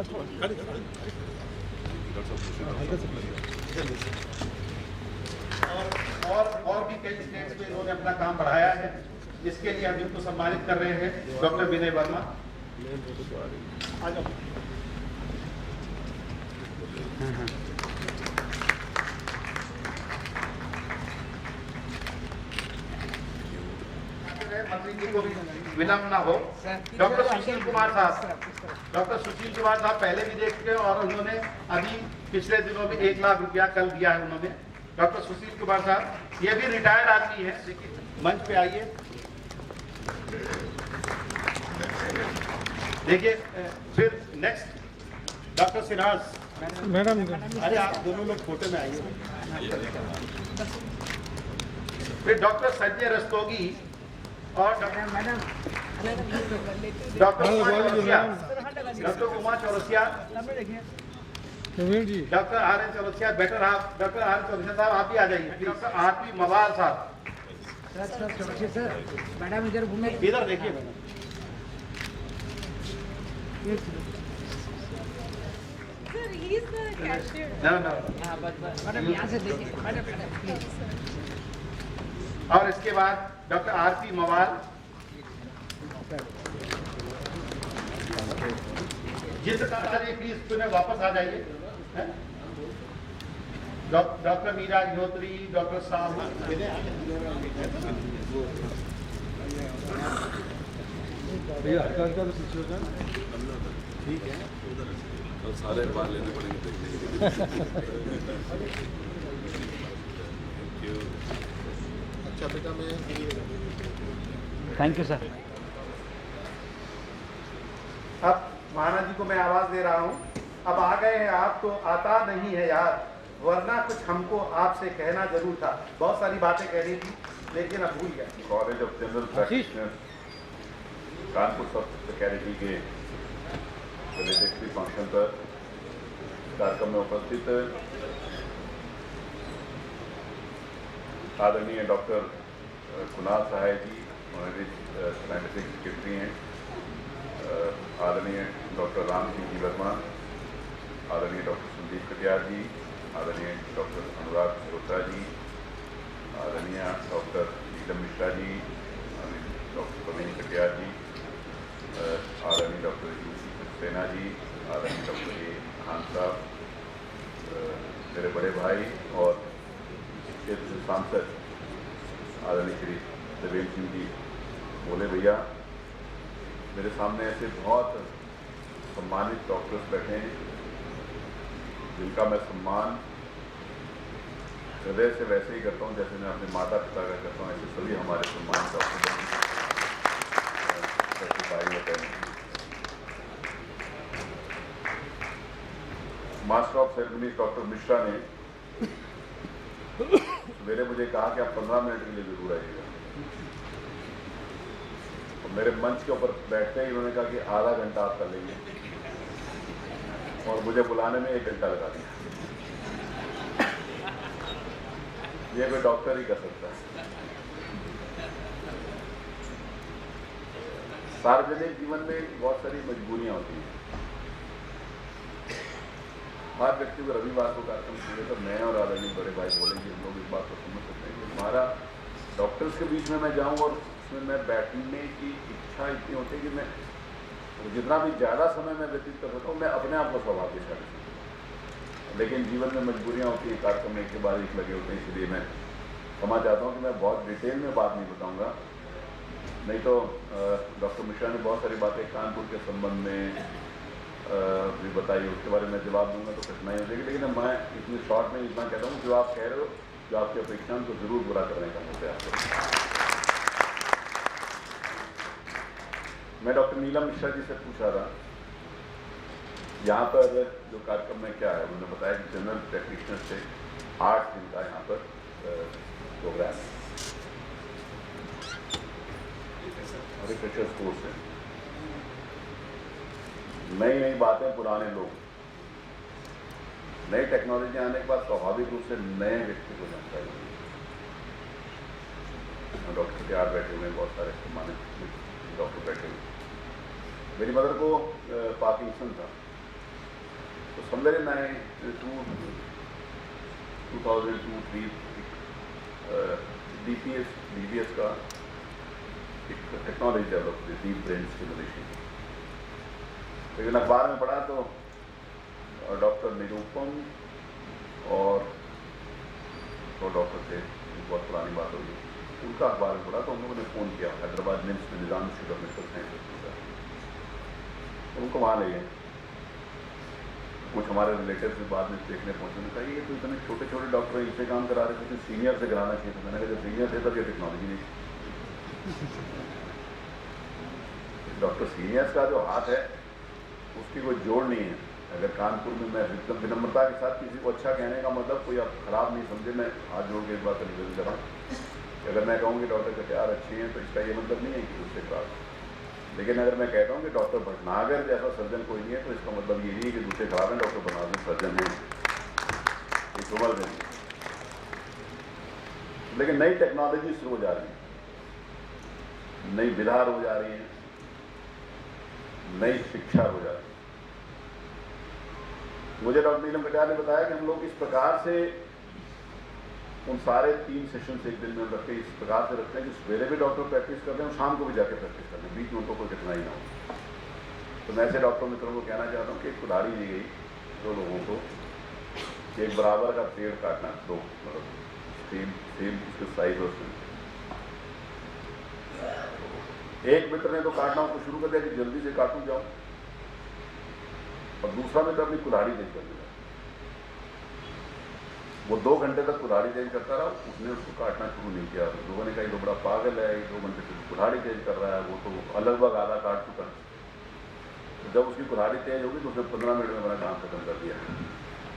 और भी कई स्टेट्स में इन्होंने अपना काम बढ़ाया है, जिसके लिए हम इनको सम्मानित कर रहे हैं। डॉक्टर विनय वर्मा आ जाओ। मंत्री जी को भी विलम्ब ना हो। डॉक्टर सुशील कुमार साहब पहले भी देख चुके और उन्होंने अभी पिछले दिनों में 1 लाख रुपया कल दिया है उन्होंने। डॉक्टर सुशील कुमार साहब ये भी रिटायर्ड आदमी है, देखिए मंच पे आइए। देखिए फिर नेक्स्ट डॉक्टर सिन्हास मैडम, अरे आप दोनों लोग फोटो में आइए। फिर डॉक्टर संजय रस्तोगी और doctor Uma Chaurasia doctor R N Chaurasia, better आप doctor R N Chaurasia sahab आप भी आ जाइए please. Doctor R P Mawal sahab sir madam इधर घूमे, इधर देखिए Sir, he's the cashier. Madam. हाँ बस मैडम यहाँ से देखिए मैडम प्लीज। और इसके बाद डॉक्टर आर पी मवाल, जिस प्लीज पुनः वापस आ जाइए। डॉक्टर मीरा अग्निहोत्री, डॉक्टर साहब ठीक है, और सारे बाल लेने पड़ेंगे देखने के लिए। अच्छा बेटा मैं थैंक यू सर। अब महाना जी को मैं आवाज दे रहा हूँ। अब आ गए हैं आप तो आता नहीं है यार, वरना कुछ हमको आपसे कहना जरूर था। बहुत सारी बातें कहनी थी लेकिन अब भूल गया। College of general practitioner Kanpur सब स्पेशलिटी के वैलेडिक्ट्री फंक्शन पर कार्यक्रम में उपस्थित आदरणीय डॉक्टर कुणाल सहाय जी, हमारे साइंटिफिक सेक्रेटरी हैं, आदरणीय डॉक्टर राम सिंह जी वर्मा, आदरणीय डॉक्टर संदीप कटियार जी, आदरणीय डॉक्टर अनुराग मल्होत्रा जी, आदरणीय डॉक्टर नीलम मिश्रा जी, डॉक्टर प्रवीण कटियार जी, आदरणीय डॉक्टर यूसी सक्सेना जी, आदरणीय डॉक्टर ए खान साहब, मेरे बड़े भाई और क्षेत्र से सांसद आदरणीय श्री देवेंद्र सिंह जी बोले भैया, मेरे सामने ऐसे बहुत सम्मानित डॉक्टर्स बैठे हैं जिनका मैं सम्मान हृदय से वैसे ही करता हूँ जैसे मैं अपने माता पिता का करता हूँ। ऐसे सभी हमारे सम्मानित डॉक्टर भाई होते हैं। Master of ceremonies doctor Mishra ने सवेरे मुझे कहा कि आप 15 मिनट के लिए जरूर आइएगा, और मेरे मंच के ऊपर बैठते ही उन्होंने कहा कि आधा घंटा आप कर लेंगे, और मुझे बुलाने में 1 घंटा लगा दिया। ये कोई डॉक्टर ही कर सकता है। सार्वजनिक जीवन में बहुत सारी मजबूरियां होती हैं। हर व्यक्ति को रविवार को कार्यक्रम शुरू कर मैं और आदरणीय बड़े भाई बोलेंगे, हम लोग इस बात को समझ सकते हैं कि हमारा डॉक्टर्स के बीच में मैं जाऊं और उसमें मैं बैठने की इच्छा इतनी होती है कि मैं जितना भी ज़्यादा समय मैं व्यतीत कर सकता हूँ मैं अपने आप को सौभाग्यशाली समझता हूँ। लेकिन जीवन में मजबूरियाँ होती हैं, कार्यक्रम में एक के बाद एक लगे होते हैं, इसलिए मैं क्षमा चाहता हूँ कि मैं बहुत डिटेल में बात नहीं बताऊँगा। नहीं तो डॉक्टर मिश्रा ने बहुत सारी बातें कानपुर के संबंध में भी बताई, उसके बारे में जवाब दूंगा तो कठिनाई हो जाएगी, लेकिन मैं इतनी शॉर्ट में इतना कहता हूँ जो आप कह रहे हो, जो आपकी अपेक्षा को जरूर पूरा करने का मैं प्रयास करूँगा। मैं डॉक्टर नीलम मिश्रा जी से पूछ रहा था यहाँ पर जो कार्यक्रम में क्या है, उन्होंने बताया कि जनरल प्रैक्टिशनर से 8 दिन का यहाँ पर प्रोग्राम है और एक फ्रेशर्स कोर्स है। नई नई बातें, पुराने लोग, नई टेक्नोलॉजी आने के बाद स्वाभाविक रूप से नए व्यक्ति को जानकारी होगी। डॉक्टर के बैठे हुए हैं, बहुत सारे सम्मानित डॉक्टर बैठे हुए। मेरी मदर को पार्किंसन था, तो समवेयर इन 2002-03 DBS का एक टेक्नोलॉजी डेवलप हुई, डीप ब्रेन स्टिमुलेशन। लेकिन अखबार में पढ़ा तो डॉक्टर निरूपम और वो डॉक्टर थे, बहुत पुरानी बात होगी, उनका अखबार में पढ़ा तो हम लोगों ने फ़ोन किया हैदराबाद निम्स में निज़ाम इंस्टीट्यूट ऑफ मेडिकल साइंसेज का, उनको वहाँ ले गए। कुछ हमारे रिलेटिव से बाद में देखने पहुँचे, उन्होंने कहा ये तो इतने छोटे छोटे डॉक्टर इनसे काम करा रहे थे, तो सीनियर से कराना चाहिए था। मैंने कहा जब सीनियर थे तब ये टेक्नोलॉजी नहीं। डॉक्टर सीनियर्स का जो हाथ है उसकी कोई जोड़ नहीं है। अगर कानपुर में मैं एकदम विनम्रता के साथ किसी को अच्छा कहने का मतलब कोई आप खराब नहीं समझे, मैं हाथ जोड़ के एक बात निवेदन कर रहा हूँ। अगर मैं कहूँ कि डॉक्टर कटियार अच्छे हैं तो इसका ये मतलब नहीं है कि उससे खराब। लेकिन अगर मैं कहता हूँ कि डॉक्टर भटनागर जैसा सर्जन कोई नहीं है, तो इसका मतलब ये नहीं है कि दूसरे खराब हैं, डॉक्टर भटनागर सर्जन हैं, इस उम्र में। लेकिन नई टेक्नोलॉजी शुरू हो जा रही है, नई विधा हो जा रही है, नई शिक्षा हो जा रही है। मुझे डॉक्टर नीलम कटियार ने बताया कि हम लोग इस प्रकार से उन सारे 3 सेशन एक दिन में रखते हैं, इस प्रकार से रखते हैं कि सवेरे भी डॉक्टर प्रैक्टिस करते हैं और शाम को भी जाके प्रैक्टिस करते हैं, बीच में उनको कोई कठिनाई ना हो। तो मैं ऐसे डॉक्टर मित्रों को कहना चाहता हूँ कि एक कुल्हाड़ी दी गई 2 लोगों को, एक बराबर का पेड़ काटना, 2 मतलब सेम उसके साइज और एक मित्र ने तो काटना उसको शुरू कर दिया कि जल्दी से काटूं जाऊं, और दूसरा मित्र अपनी कुल्हाड़ी तेज कर दिया। वो 2 घंटे तक कुल्हाड़ी तेज करता रहा, उसने उसको काटना शुरू नहीं किया। लोगों ने कहा ये तो बड़ा पागल है, 2 घंटे से कुल्हाड़ी तेज कर रहा है, वो तो लगभग आधा काट चुका है। जब उसकी कुल्हाड़ी तेज होगी तो उसने 15 मिनट में अपना काम खत्म कर दिया।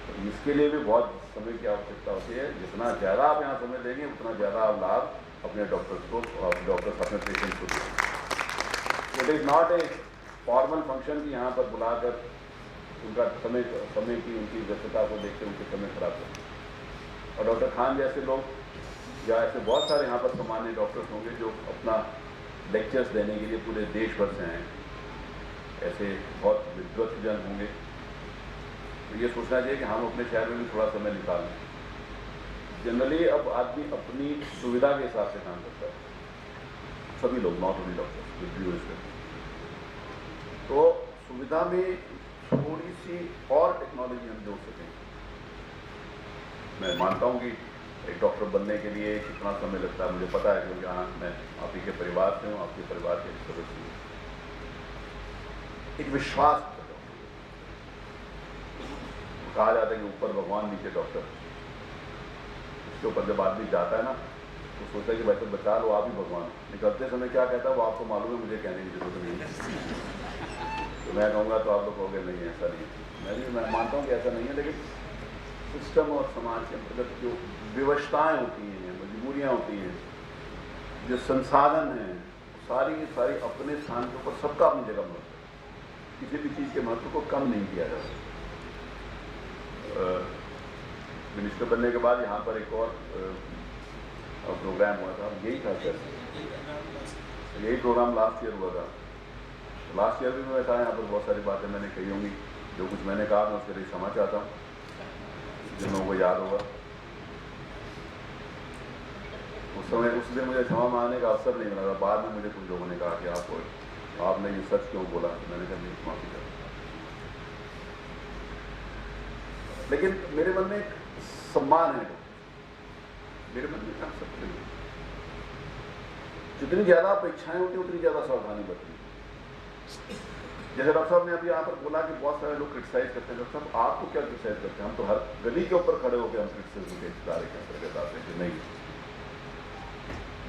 तो इसके लिए भी बहुत समय की आवश्यकता होती है। जितना ज़्यादा आप यहाँ समय देंगे उतना ज़्यादा आप लाभ अपने डॉक्टर्स को और डॉक्टर्स अपने पेशेंट को देंगे। It is not a formal function कि यहाँ पर बुलाकर उनका समय की उनकी व्यस्तता को देखते उनके समय खराब करते। और डॉक्टर खान जैसे लोग या ऐसे बहुत सारे यहाँ पर सामान्य डॉक्टर्स होंगे जो अपना लेक्चर्स देने के लिए पूरे देश भर से हैं, ऐसे बहुत विद्वत जन होंगे। तो ये सोचना चाहिए कि हम अपने शहर में भी थोड़ा समय निकालें। जनरली अब आदमी अपनी सुविधा के हिसाब से काम करता है, सभी लोग, नॉट ओनली डॉक्टर्स। तो सुविधा में थोड़ी सी और टेक्नोलॉजी हम जोड़ सकें। मैं मानता हूँ कि एक डॉक्टर बनने के लिए कितना समय लगता है मुझे पता है, क्योंकि हाँ मैं आप ही के परिवार से हूँ, आपके परिवार के सदस्य हूँ। एक विश्वास कहा जाता है कि ऊपर भगवान नीचे डॉक्टर। इसके ऊपर जब आदमी जाता है ना तो सोचता है कि भाई तो बचा लो, आप ही भगवान। निकलते समय क्या कहता है वो आपको मालूम है, मुझे कहने की जरूरत नहीं है। तो मैं कहूँगा तो आप लोग कहोगे नहीं ऐसा नहीं है। मैं मानता हूँ कि ऐसा नहीं है, लेकिन सिस्टम और समाज के अंतर्गत जो विवशताएँ होती हैं, मजबूरियाँ होती हैं, जो संसाधन हैं, सारी की सारी अपने स्थान के ऊपर सबका अपनी जगह महत्व है। किसी भी चीज़ के महत्व को कम नहीं किया जा सकता। मिनिस्टर बनने के बाद यहाँ पर एक और प्रोग्राम हुआ था, यही था सर, यही प्रोग्राम लास्ट ईयर हुआ था। लास्ट ईयर भी मैं था, यहाँ पर बहुत सारी बातें मैंने कही होंगी, जो कुछ मैंने कहा मैं उसके लिए क्षमा चाहता हूँ, जिन लोगों को याद होगा। उस समय उस दिन मुझे क्षमा मांगने का अवसर नहीं मिला था। बाद में मुझे कुछ लोगों ने कहा कि आपने ये सच क्यों बोला, तो मैंने कहा नहीं, माफ़ी चाहता। लेकिन मेरे मन में एक सम्मान है, मेरे मन में सबसे जितनी ज़्यादा अपेक्षाएं होती उतनी ज़्यादा सावधानी बरतनी। जैसे डॉक्टर साहब ने अभी यहाँ पर बोला कि बहुत सारे लोग क्रिटिसाइज करते हैं। डॉक्टर साहब आपको क्या क्रिटिसाइज करते हैं? हम तो हर गली के ऊपर खड़े होकर हम क्रिटिसिज्म के इदारे के अंतर्गत आते हैं कि नहीं।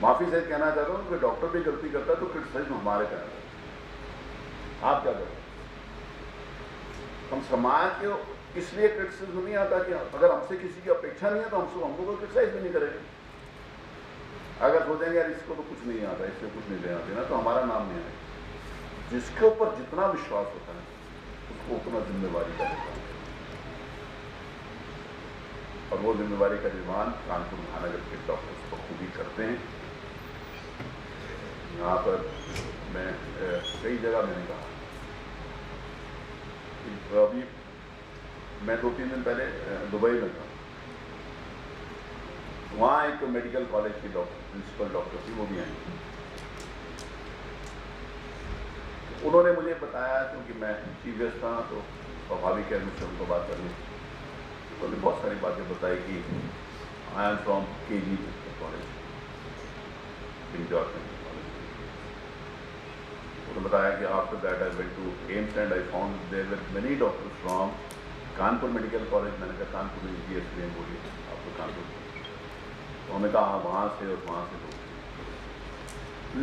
माफ़ी से कहना चाहता हूँ कि डॉक्टर भी गलती करता है तो क्रिटिसाइज हमारे कहना है। आप क्या करें? हम समाज के इसलिए क्रिटिसिज्म नहीं आता कि अगर हमसे किसी की अपेक्षा नहीं है तो हमको कोई क्रिटिसाइज भी नहीं करेंगे। अगर सोचेंगे यार इसको तो कुछ नहीं आता, इससे कुछ नहीं लेना देना, तो हमारा नाम नहीं आएगा। जिसके ऊपर जितना विश्वास होता है उसको उतना जिम्मेवारी का निर्वहन, और वो जिम्मेवारी का निर्वहन कानपुर महानगर के डॉक्टर्स बखूबी करते हैं। यहाँ पर मैं कई जगह मैंने कहा, अभी मैं 2-3 दिन पहले दुबई में था, वहाँ एक मेडिकल कॉलेज की प्रिंसिपल डॉक्टर थी, वो भी आई। उन्होंने मुझे बताया, क्योंकि मैं सीरियस था तो स्वाभाविक है मुझसे उनको बात करनी, उन्होंने बहुत सारी बातें बताई कि I am from KG college, King George Medical College. उन्होंने बताया कि after that I went to AIIMS and I found there were many doctors from Kanpur Medical College. मैंने कहा कानपुर में GSPM बोलिए, आपको कानपुर। तो उन्होंने कहा हाँ वहाँ से और वहाँ से लोग,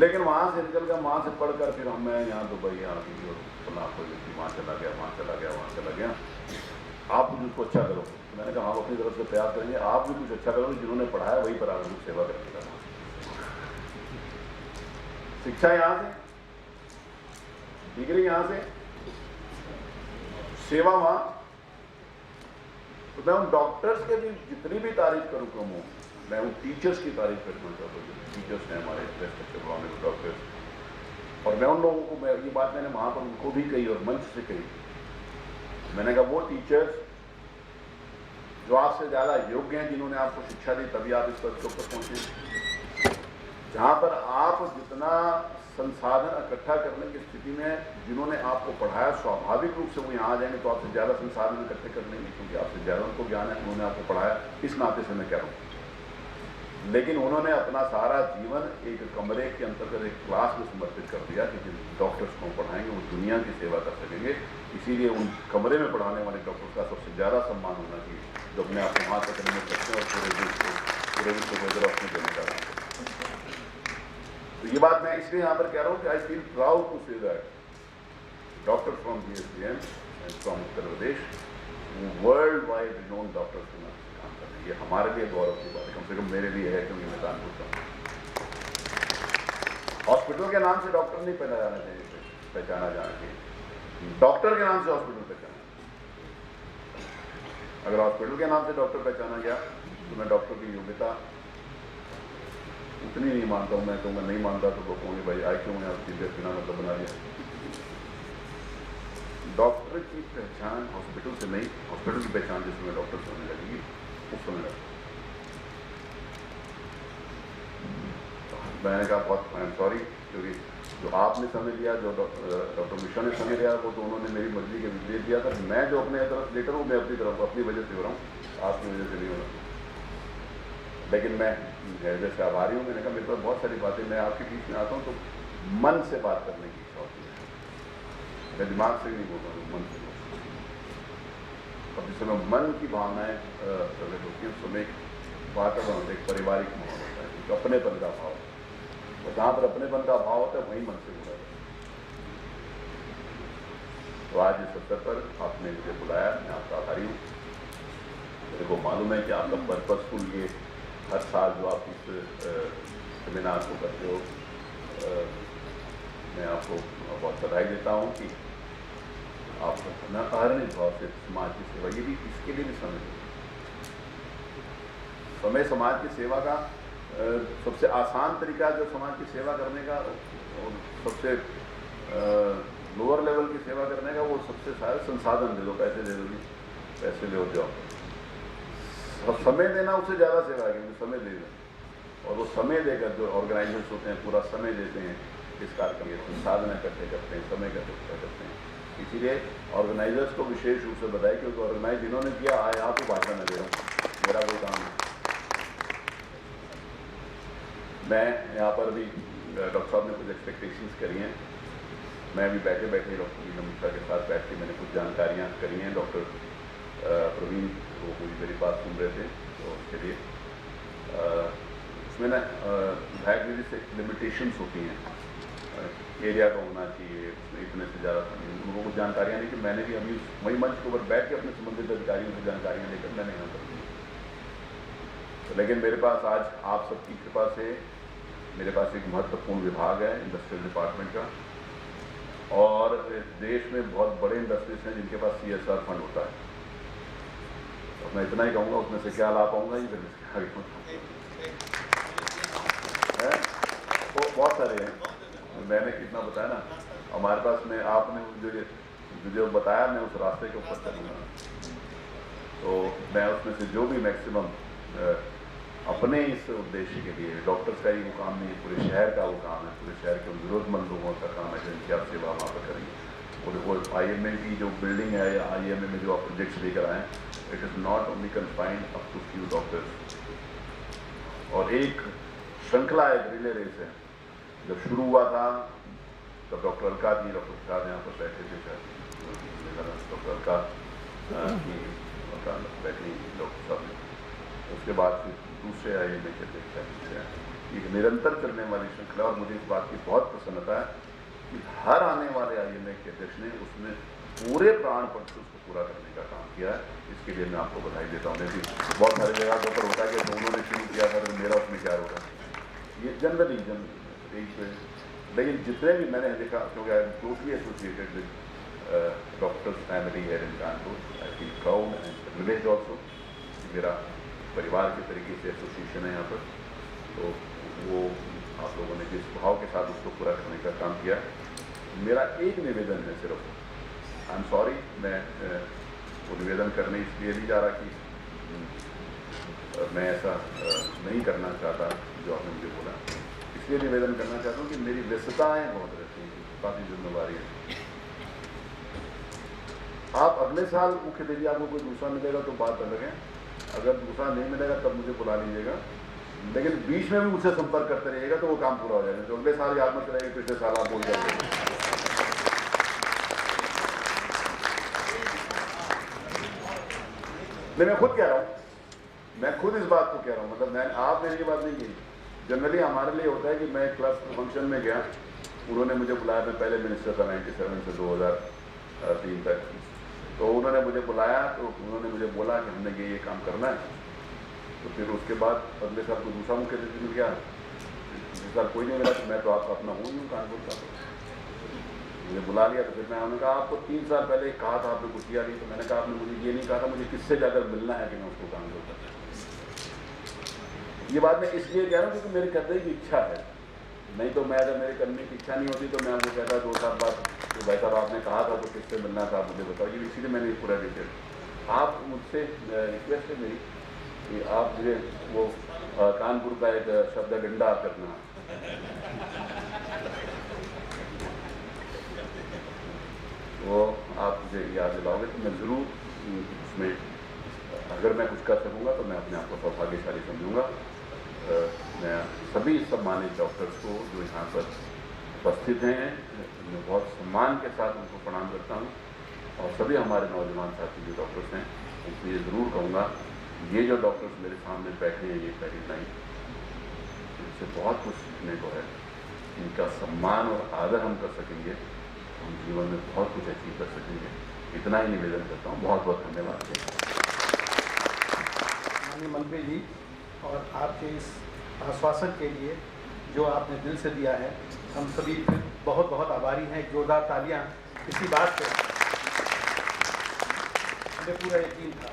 लेकिन वहाँ से निकल कर वहाँ से पढ़कर फिर मैं यहाँ दुबई आ गई और फला कोई व्यक्ति वहाँ चला गया, वहाँ चला गया, वहाँ चला गया। आप कुछ उसको अच्छा करो। तो मैंने कहा हाँ अपनी तरफ से प्रयास करेंगे, आप भी कुछ अच्छा करो, जिन्होंने पढ़ाया वही पर आप कुछ सेवा करेंगे। शिक्षा यहाँ से डिग्री यहाँ से, सेवा वहाँ। तो मैं उन डॉक्टर्स के भी जितनी भी तारीफ करूँ कम हूँ, मैं उन टीचर्स की तारीफ करना चाहता हूँ। टीचर्स हैं हमारे रेस्पेक्टेड डॉक्टर्स, और मैं उन लोगों को, मैं ये बात मैंने वहाँ पर उनको भी कही और मंच से कही। मैंने कहा वो टीचर्स जो आपसे ज़्यादा योग्य हैं, जिन्होंने आपको शिक्षा दी तभी आप इस पद के ऊपर पहुँचे, जहाँ पर आप जितना संसाधन इकट्ठा करने की स्थिति में, जिन्होंने आपको पढ़ाया स्वाभाविक रूप से वो यहाँ आ जाएंगे तो आपसे ज़्यादा संसाधन इकट्ठे कर लेंगे, क्योंकि आपसे ज़्यादा उनको ज्ञान है, उन्होंने आपको पढ़ाया, इस नाते से मैं कह रहा हूँ। लेकिन उन्होंने अपना सारा जीवन एक कमरे के अंतर्गत एक क्लास में समर्पित कर दिया कि जिन डॉक्टर्स को पढ़ाएंगे वो दुनिया की सेवा कर सकेंगे। इसीलिए उन कमरे में पढ़ाने वाले डॉक्टर्स का सबसे ज़्यादा सम्मान होना चाहिए, जो अपने आप को वहाँ तक नहीं सकते और पूरे विश्व को रोशनी देने का काम। तो ये बात मैं इसलिए यहाँ पर कह रहा हूँ कि I feel proud to say that doctor from BSBM and from Uttar Pradesh, worldwide renowned doctors के नाम से काम कर रहे हैं। ये हमारे लिए गौरव की बात है, कम से कम मेरे लिए है, क्योंकि मैं कानपुर का हूँ। हॉस्पिटल के नाम से डॉक्टर नहीं पहचाना जाना चाहिए, डॉक्टर के नाम से हॉस्पिटल पहचाना। अगर हॉस्पिटल के नाम से डॉक्टर पहचाना गया तो मैं डॉक्टर की योग्यता उतनी नहीं मानता हूँ। मैं कहूँगा नहीं मानता तो वो कहूँगे भाई आए क्यों आप सीधे बिना मतलब बना दिया। डॉक्टर की पहचान हॉस्पिटल से नहीं, हॉस्पिटल की पहचान जिस समय डॉक्टर से होने लगेगी उस समय लगेगी। मैंने कहा बहुत आई एम सॉरी, क्योंकि जो आपने समय लिया, जो डॉक्टर मिश्रा ने समय लिया, वो तो उन्होंने मेरी मर्जी के विपरीत दिया था। मैं जो अपने तरफ लेकर हूँ, मैं अपनी तरफ अपनी वजह से हो रहा हूँ, आपकी वजह से नहीं हो रहा। लेकिन मैं जैसे आभारी हूँ। मैंने कहा मेरे पास बहुत सारी बातें, मैं आपके बीच में आता हूँ तो मन से बात करने की इच्छा होती है, मैं दिमाग से नहीं बोल रहा हूँ, मन से बोल रहा हूँ। अब जिस समय मन की भावनाएं प्रकट होती हैं उस समय वातावरण एक पारिवारिक माहौल होता है, तो अपनेपन का भाव, और जहाँ पर अपनेपन का भाव होता है वहीं मन से बोला जाता है। तो आज इस अवसर पर आपने मुझे बुलाया, मैं आपका आभारी हूँ। मेरे को मालूम है कि आपका पर्पसफुल ये हर साल जो आप इस सेमिनार को करते हो, मैं आपको बहुत बधाई देता हूँ कि आप न अहरनित भाव से समाज की सेवा, ये भी इसके लिए भी समय समाज की सेवा का सबसे आसान तरीका जो समाज की सेवा करने का और सबसे लोअर लेवल की सेवा करने का, वो सबसे सारे संसाधन दे दो, पैसे दे दो, पैसे ले जाओ। और समय देना उससे ज़्यादा सेवा है, क्योंकि समय दे दो, और वो समय देकर जो ऑर्गेनाइजर्स होते हैं पूरा समय देते हैं इस कार्य के लिए, संसाधन इकट्ठे करते हैं, समय इकट्ठे करते हैं। इसीलिए ऑर्गेनाइजर्स को विशेष रूप से बधाई, क्योंकि ऑर्गेनाइज इन्होंने किया, यहाँ को भाषण में दे रहा हूँ, मेरा कोई काम नहीं। मैं यहाँ पर भी डॉक्टर साहब ने कुछ एक्सपेक्टेशंस करी हैं, मैं भी बैठे बैठे डॉक्टर नीलम मिश्रा के साथ बैठ के मैंने कुछ जानकारियाँ करी हैं। डॉक्टर प्रवीण वो मुझे मेरी बात सुन रहे थे, तो उसके लिए उसमें ना विभाग से लिमिटेशंस होती हैं, एरिया का होना चाहिए, उसमें इतने से ज़्यादा उनको कुछ जानकारियाँ नहीं कि मैंने भी अभी वही मंच के ऊपर बैठ के अपने संबंधित अधिकारियों से जानकारियाँ लेकर मैंने यहाँ कर दी। तो लेकिन मेरे पास आज आप सबकी कृपा से मेरे पास एक महत्वपूर्ण विभाग है इंडस्ट्रियल डिपार्टमेंट का, और देश में बहुत बड़े इंडस्ट्रीज हैं जिनके पास CSR फंड होता है। तो मैं इतना ही कहूँगा, उसमें से क्या ला पाऊँगा ये फिर इसके आगे है, वो बहुत सारे हैं। मैंने कितना बताया ना, हमारे पास में आपने जो बताया मैं उस रास्ते के ऊपर चलूँगा, तो मैं उसमें से जो भी मैक्सिमम अपने इस उद्देश्य के लिए, डॉक्टर्स का ही वो काम नहीं है, पूरे शहर का वो काम है, पूरे शहर के ज़रूरतमंद लोगों का काम है जिनकी आप सेवा वहाँ पर करेंगे। और वो IMA की जो बिल्डिंग है या IMA में जो आप प्रोजेक्ट्स लेकर आए, it is not only confined up to few doctors, और एक श्रृंखला है, रिले रेस है। जब शुरू हुआ था तब डॉक्टर अलका जी, डॉक्टर प्रसाद यहाँ पर बैठे थे, डॉक्टर अलका बैठी डॉक्टर साहब ने, उसके बाद फिर दूसरे IMA के अध्यक्ष हैं। एक निरंतर चलने वाली श्रृंखला, और मुझे इस बात की बहुत प्रसन्नता है कि हर आने वाले IMA के अध्यक्ष ने उसमें पूरे प्राणपण से उसको पूरा करने का काम किया है। इसके लिए मैं आपको बधाई देता हूँ। नहीं बहुत सारी जगह पर होता है कि उन्होंने शुरू किया था तो मेरा उसमें क्या होगा, ये जनरली एक लेकिन जितने भी मैंने देखा, क्योंकि I am closely associated with doctors family here in Kanpur, I feel proud and privileged also, मेरा परिवार के तरीके से एसोसिएशन है यहाँ पर। तो वो आप लोगों ने जिस भाव के साथ उसको पूरा करने का काम किया। मेरा एक निवेदन है सिर्फ, आई एम सॉरी, मैं वो निवेदन करने इसलिए नहीं जा रहा कि मैं ऐसा नहीं करना चाहता जो आपने मुझे बोला, इसलिए निवेदन करना चाहता हूँ कि मेरी व्यस्तताएँ बहुत रहती हैं, काफ़ी जिम्मेवारी है। आप अगले साल मुख्य देवी आपको कोई दूसरा मिलेगा तो बात अलग है, अगर दूसरा नहीं मिलेगा तब मुझे बुला लीजिएगा, लेकिन बीच में भी मुझसे संपर्क करते रहिएगा तो वो काम पूरा हो जाएगा। तो अगले साल याद मत रहेगा, पिछले साल आप बोल जाएंगे। मैं खुद कह रहा हूँ, मैं खुद इस बात को कह रहा हूँ, मतलब मैं, आप मेरी ये बात नहीं कही। जनरली हमारे लिए होता है कि मैं क्लब फंक्शन में गया, उन्होंने मुझे बुलाया, मैं पहले मिनिस्टर था 97 से 2003 तक, तो उन्होंने मुझे बुलाया, तो उन्होंने मुझे बोला कि हमने ये काम करना है। तो फिर उसके बाद अगले साल कोई दूसरा मुख्य अतिथि मिल गया, इस साल कोई नहीं मिला, तो मैं तो आपका अपना हूँ ही हूँ कानपुर का, मुझे बुला लिया। तो फिर उन्होंने कहा आपको 3 साल पहले कहा था, आपने कुछ किया नहीं। तो मैंने कहा आपने मुझे ये नहीं कहा था, मुझे किससे जाकर मिलना है कि मैं उसको कानपुर करता। ये बात मैं इसलिए कह रहा हूँ क्योंकि मेरे करने की इच्छा है, नहीं तो मैं, अगर मेरे करने की इच्छा नहीं होती तो मैं आपको कहता 2 साल बाद तो भाई साहब आपने कहा था तो किससे मिलना था, आप मुझे बताओ। ये इसीलिए मैंने पूरा डिटेल, आप मुझसे रिक्वेस्ट है मेरी कि आप मुझे वो कानपुर का एक शब्द डंडा करना, वो आप मुझे याद दिलाओगे तो मैं ज़रूर उसमें, अगर मैं कुछ कर सकूँगा तो मैं अपने आप को सौभाग्यशाली समझूँगा। मैं सभी सम्मानित डॉक्टर्स को जो यहाँ पर उपस्थित हैं, मैं बहुत सम्मान के साथ उनको प्रणाम करता हूँ, और सभी हमारे नौजवान साथी जो डॉक्टर्स हैं उनको ये ज़रूर कहूँगा, ये जो डॉक्टर्स मेरे सामने बैठे हैं, ये पहली लाइन, इनसे बहुत कुछ सीखने को है। इनका सम्मान और आदर हम कर सकेंगे, हम जीवन में बहुत कुछ अचीव कर सकेंगे। इतना ही निवेदन करता हूँ, बहुत बहुत धन्यवाद। माननीय मंत्री जी, और आपके इस आश्वासन के लिए जो आपने दिल से दिया है, हम सभी बहुत बहुत आभारी हैं। जोरदार तालियां इसी बात पे, हमें पूरा यकीन था।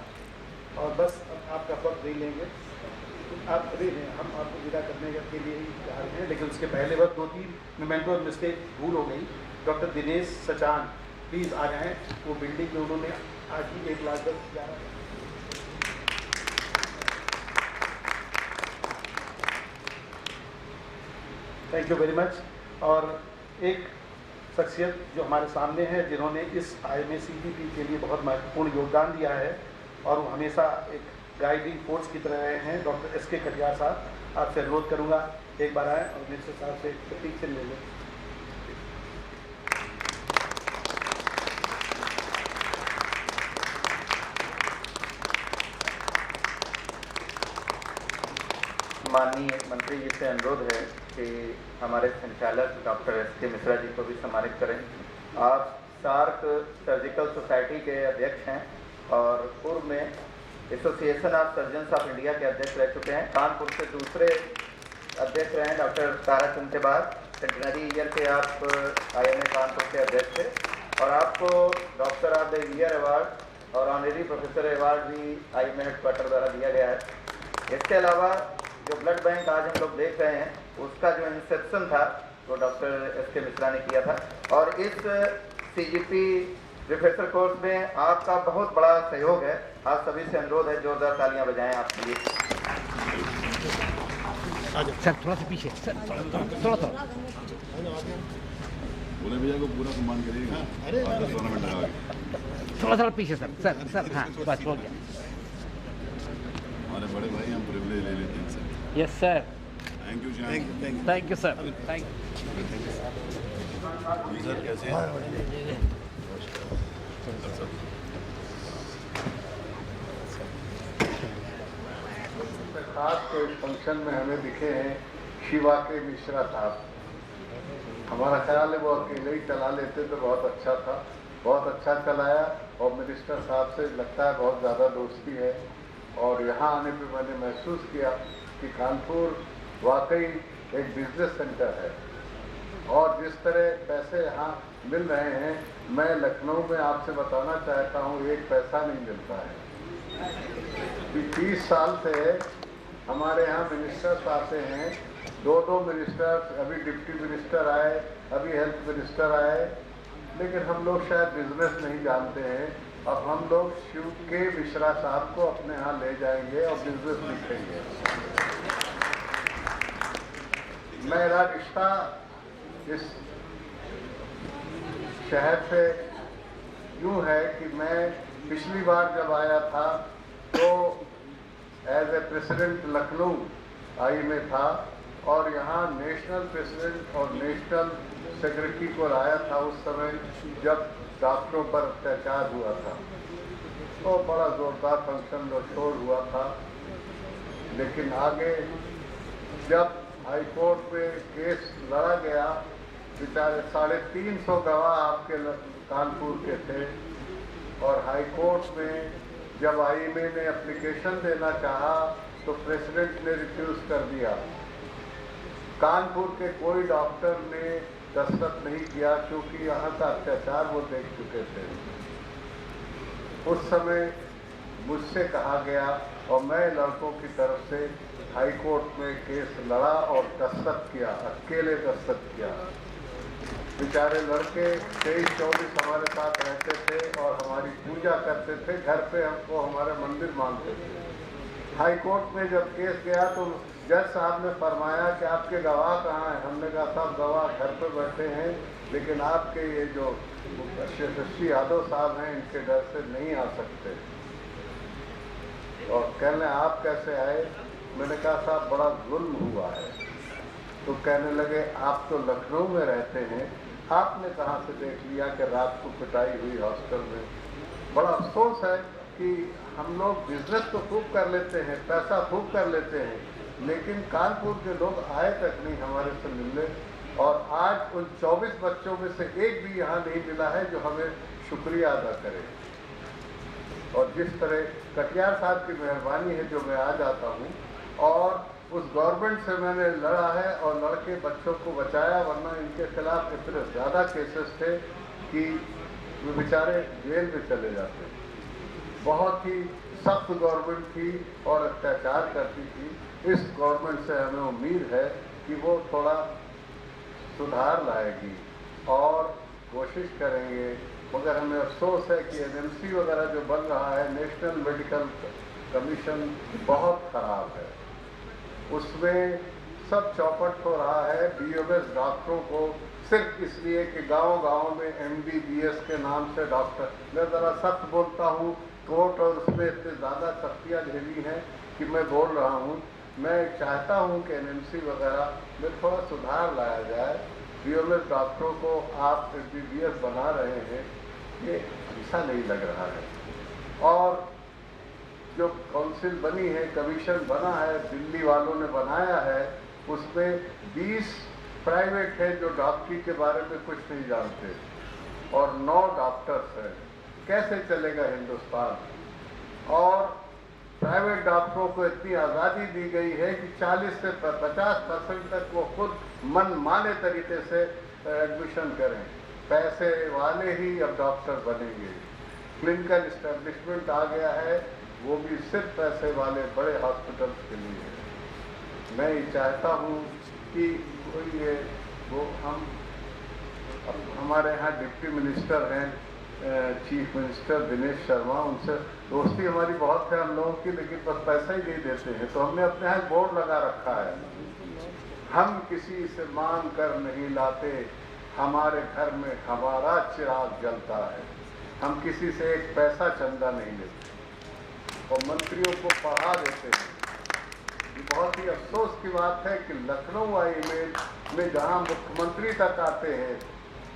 और बस अब आपका वक्त दे लेंगे, आप दे लें, हम आपको विदा करने के लिए ही तैयार हैं, लेकिन उसके पहले वक्त 2-3 मोमेंटो मिस्टेक भूल हो गई। डॉक्टर दिनेश सचान प्लीज़ आ जाएँ, वो बिल्डिंग में उन्होंने आज ही 1,10,000 थैंक यू वेरी मच। और एक शख्सियत जो हमारे सामने है, जिन्होंने इस IMACTP के लिए बहुत महत्वपूर्ण योगदान दिया है और वो हमेशा एक गाइडिंग फोर्स की तरह रहे हैं, डॉक्टर SK कटियार साहब, आपसे अनुरोध करूंगा एक बार आएँ और मिनिस्टर साहब से प्रतीक से ले लें। माननीय मंत्री जी से अनुरोध है कि हमारे संचालक डॉक्टर SK मिश्रा जी को भी सम्मानित करें। आप सार्क सर्जिकल सोसाइटी के अध्यक्ष हैं और पूर्व में association of surgeons of India के अध्यक्ष रह चुके हैं। कानपुर से दूसरे अध्यक्ष रहे हैं डॉक्टर ताराचंद के बाद। सेंटिनरी ईयर के आप IMA कानपुर के अध्यक्ष थे और आपको doctor of the year award और ऑनरेरी प्रोफेसर अवार्ड भी IMA हेडक्वार्टर द्वारा दिया गया है। इसके अलावा जो ब्लड बैंक आज हम लोग देख रहे हैं, उसका जो इंसेप्शन था वो डॉक्टर SK मिश्रा ने किया था। और इस CGP रिफ्रेशर कोर्स में आपका बहुत बड़ा सहयोग है। आप सभी से अनुरोध है, जोरदार तालियां बजाएं आपके लिए। सर थोड़ा सा पीछे, सर थोड़ा बोले भैया को पूरा सम्मान करिएगा, टूर्नामेंट लगा के। थोड़ा पीछे सर, हाँ बस हो गया। हमारे बड़े भाई हम प्रिविलेज ले लेते हैं sir. Yes sir, thank you, thank you sir, thank you sir. कैसे हैं? खास के इस फंक्शन में हमें दिखे हैं शिवा के मिश्रा साहब। हमारा ख्याल है वो अकेले ही चला लेते तो बहुत अच्छा था, बहुत अच्छा चलाया और मिनिस्टर साहब से लगता है बहुत ज़्यादा दोस्ती है। और यहाँ आने पे मैंने महसूस किया कि कानपुर वाकई एक बिजनेस सेंटर है और जिस तरह पैसे यहाँ मिल रहे हैं, मैं लखनऊ में आपसे बताना चाहता हूँ, एक पैसा नहीं मिलता है। कि 30 साल से हमारे यहाँ मिनिस्टर्स आते हैं, 2 मिनिस्टर्स, अभी डिप्टी मिनिस्टर आए, अभी हेल्थ मिनिस्टर आए, लेकिन हम लोग शायद बिजनेस नहीं जानते हैं। अब हम लोग शिव के मिश्रा साहब को अपने यहाँ ले जाएंगे और बिजनेस लिखेंगे। मेरा रिश्ता इस शहर से यूँ है कि मैं पिछली बार जब आया था तो एज ए प्रेसिडेंट लखनऊ आई में था और यहाँ नेशनल प्रेसिडेंट और नेशनल सेक्रेटरी को लाया था उस समय जब डॉक्टरों पर अत्याचार हुआ था। तो बड़ा जोरदार फंक्शन और शोर हुआ था। लेकिन आगे जब हाई कोर्ट में केस लड़ा गया, बेचारे 350 गवाह आपके कानपुर के थे और हाई कोर्ट में जब आईएमए ने एप्लीकेशन देना चाहा तो प्रेसिडेंट ने रिफ्यूज कर दिया। कानपुर के कोई डॉक्टर ने दस्तखत नहीं किया क्योंकि यहाँ का अत्याचार वो देख चुके थे। उस समय मुझसे कहा गया और मैं लड़कों की तरफ से हाई कोर्ट में केस लड़ा और दस्तखत किया, अकेले दस्तखत किया। बेचारे लड़के 23-24 हमारे साथ रहते थे और हमारी पूजा करते थे, घर पे हमको हमारे मंदिर मानते थे। हाई कोर्ट में जब केस गया तो जज साहब ने फरमाया कि आपके गवाह कहाँ हैं? हमने कहा साहब गवाह घर पे बैठे हैं, लेकिन आपके ये जो यशस्वी यादव साहब हैं इनके डर से नहीं आ सकते। और कहने आप कैसे आए? मैंने कहा साहब बड़ा जुल्म हुआ है। तो कहने लगे आप तो लखनऊ में रहते हैं, आपने कहाँ से देख लिया कि रात को पिटाई हुई हॉस्टल में? बड़ा अफसोस है कि हम लोग बिजनेस तो खूब कर लेते हैं, पैसा खूब कर लेते हैं, लेकिन कानपुर के लोग आए तक नहीं हमारे से मिलने। और आज उन 24 बच्चों में से एक भी यहाँ नहीं मिला है जो हमें शुक्रिया अदा करे। और जिस तरह कटियार साहब की मेहरबानी है जो मैं आ जाता हूँ और उस गवर्नमेंट से मैंने लड़ा है और लड़के बच्चों को बचाया, वरना इनके खिलाफ इतने ज़्यादा केसेस थे कि वो बेचारे जेल में चले जाते। बहुत ही सख्त गवर्नमेंट थी और अत्याचार करती थी। इस गवर्नमेंट से हमें उम्मीद है कि वो थोड़ा सुधार लाएगी और कोशिश करेंगे। मगर हमें अफसोस है कि एनएमसी वगैरह जो बन रहा है, नेशनल मेडिकल कमीशन, बहुत ख़राब है। उसमें सब चौपट हो रहा है बीएमएस डॉक्टरों को सिर्फ इसलिए कि गांव-गांव में एमबीबीएस के नाम से डॉक्टर। मैं ज़रा सख्त बोलता हूँ, कोर्ट और उसमें इतनी ज़्यादा सख्तियाँ झेली हैं कि मैं बोल रहा हूँ। मैं चाहता हूँ कि एनएमसी वगैरह में थोड़ा सुधार लाया जाए। बीएमएस डॉक्टरों को आप एमबीबीएस बना रहे हैं, ये अच्छा नहीं लग रहा है। और जो काउंसिल बनी है, कमीशन बना है, दिल्ली वालों ने बनाया है, उसमें 20 प्राइवेट है जो डॉक्टरी के बारे में कुछ नहीं जानते और 9 डॉक्टर्स हैं। कैसे चलेगा हिंदुस्तान? और प्राइवेट डॉक्टरों को इतनी आज़ादी दी गई है कि 40 से 50% तक वो खुद मनमाने तरीके से एडमिशन करें। पैसे वाले ही अब डॉक्टर बनेंगे। क्लिनिकल इस्टेब्लिशमेंट आ गया है, वो भी सिर्फ पैसे वाले बड़े हॉस्पिटल्स के लिए है। मैं ये चाहता हूँ कि कोई ये वो हमारे यहाँ डिप्टी मिनिस्टर हैं, चीफ मिनिस्टर दिनेश शर्मा, उनसे दोस्ती हमारी बहुत है हम लोगों की, लेकिन बस पैसा ही नहीं देते हैं। तो हमने अपने यहाँ बोर्ड लगा रखा है, हम किसी से मांग कर नहीं लाते, हमारे घर में हमारा चिराग जलता है। हम किसी से एक पैसा चंदा नहीं लेते और मंत्रियों को पढ़ा देते हैं। ये बहुत ही अफसोस की बात है कि लखनऊ आईएमए में जहाँ मुख्यमंत्री तक आते हैं,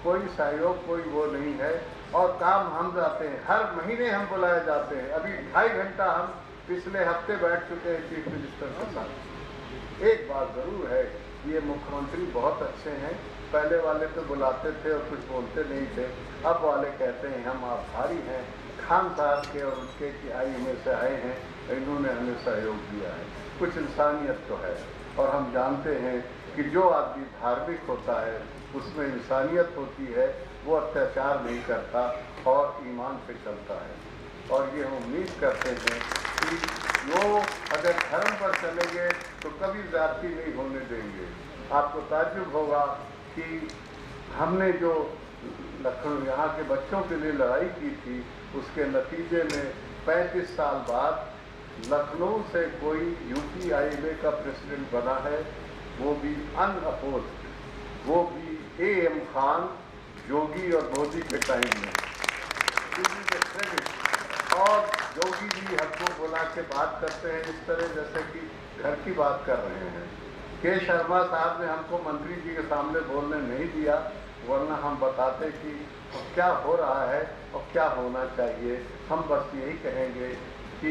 कोई सहयोग, कोई वो नहीं है और काम हम जाते हैं। हर महीने हम बुलाए जाते हैं। अभी 2.5 घंटा हम पिछले हफ्ते बैठ चुके हैं चीफ मिनिस्टर के साथ। एक बात ज़रूर है, ये मुख्यमंत्री बहुत अच्छे हैं। पहले वाले तो बुलाते थे और कुछ बोलते नहीं थे, अब वाले कहते हैं हम आभारी हैं खान साहब के और उनके कि आईएमए से आए हैं, इन्होंने हमें सहयोग दिया है। कुछ इंसानियत तो है और हम जानते हैं कि जो आदमी धार्मिक होता है, उसमें इंसानियत होती है, वो अत्याचार नहीं करता और ईमान से चलता है। और ये हम उम्मीद करते हैं कि वो अगर धर्म पर चलेंगे तो कभी ज़्यादती नहीं होने देंगे। आपको ताज्जुब होगा कि हमने जो लखनऊ यहाँ के बच्चों के लिए लड़ाई की थी, उसके नतीजे में 35 साल बाद लखनऊ से कोई UPIA का प्रेसिडेंट बना है, वो भी अनअपोज, वो भी AM खान, योगी और मोदी के टाइम में। और योगी जी हमको बुला के बात करते हैं इस तरह जैसे कि घर की बात कर रहे हैं। के शर्मा साहब ने हमको मंत्री जी के सामने बोलने नहीं दिया, वरना हम बताते कि क्या हो रहा है और क्या होना चाहिए। हम बस यही कहेंगे कि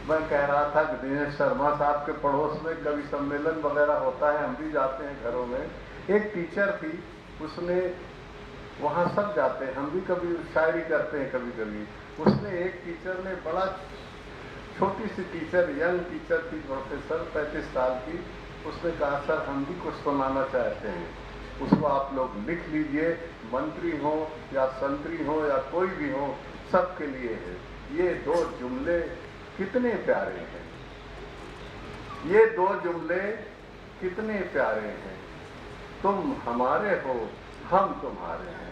मैं कह रहा था कि दिनेश शर्मा साहब के पड़ोस में कभी सम्मेलन वगैरह होता है, हम भी जाते हैं घरों में। एक टीचर थी, उसने वहाँ सब जाते हैं, हम भी कभी शायरी करते हैं कभी कभी। उसने एक टीचर ने बड़ा छोटी सी टीचर, यंग टीचर थी, प्रोफेसर 35 साल की, उसने कहा सर हम भी कुछ सुनाना चाहते हैं। उसको आप लोग लिख लीजिए, मंत्री हो या संतरी हो या कोई भी हो, सबके लिए है। ये 2 जुमले कितने प्यारे हैं, ये 2 जुमले कितने प्यारे हैं। तुम हमारे हो, हम तुम्हारे हैं।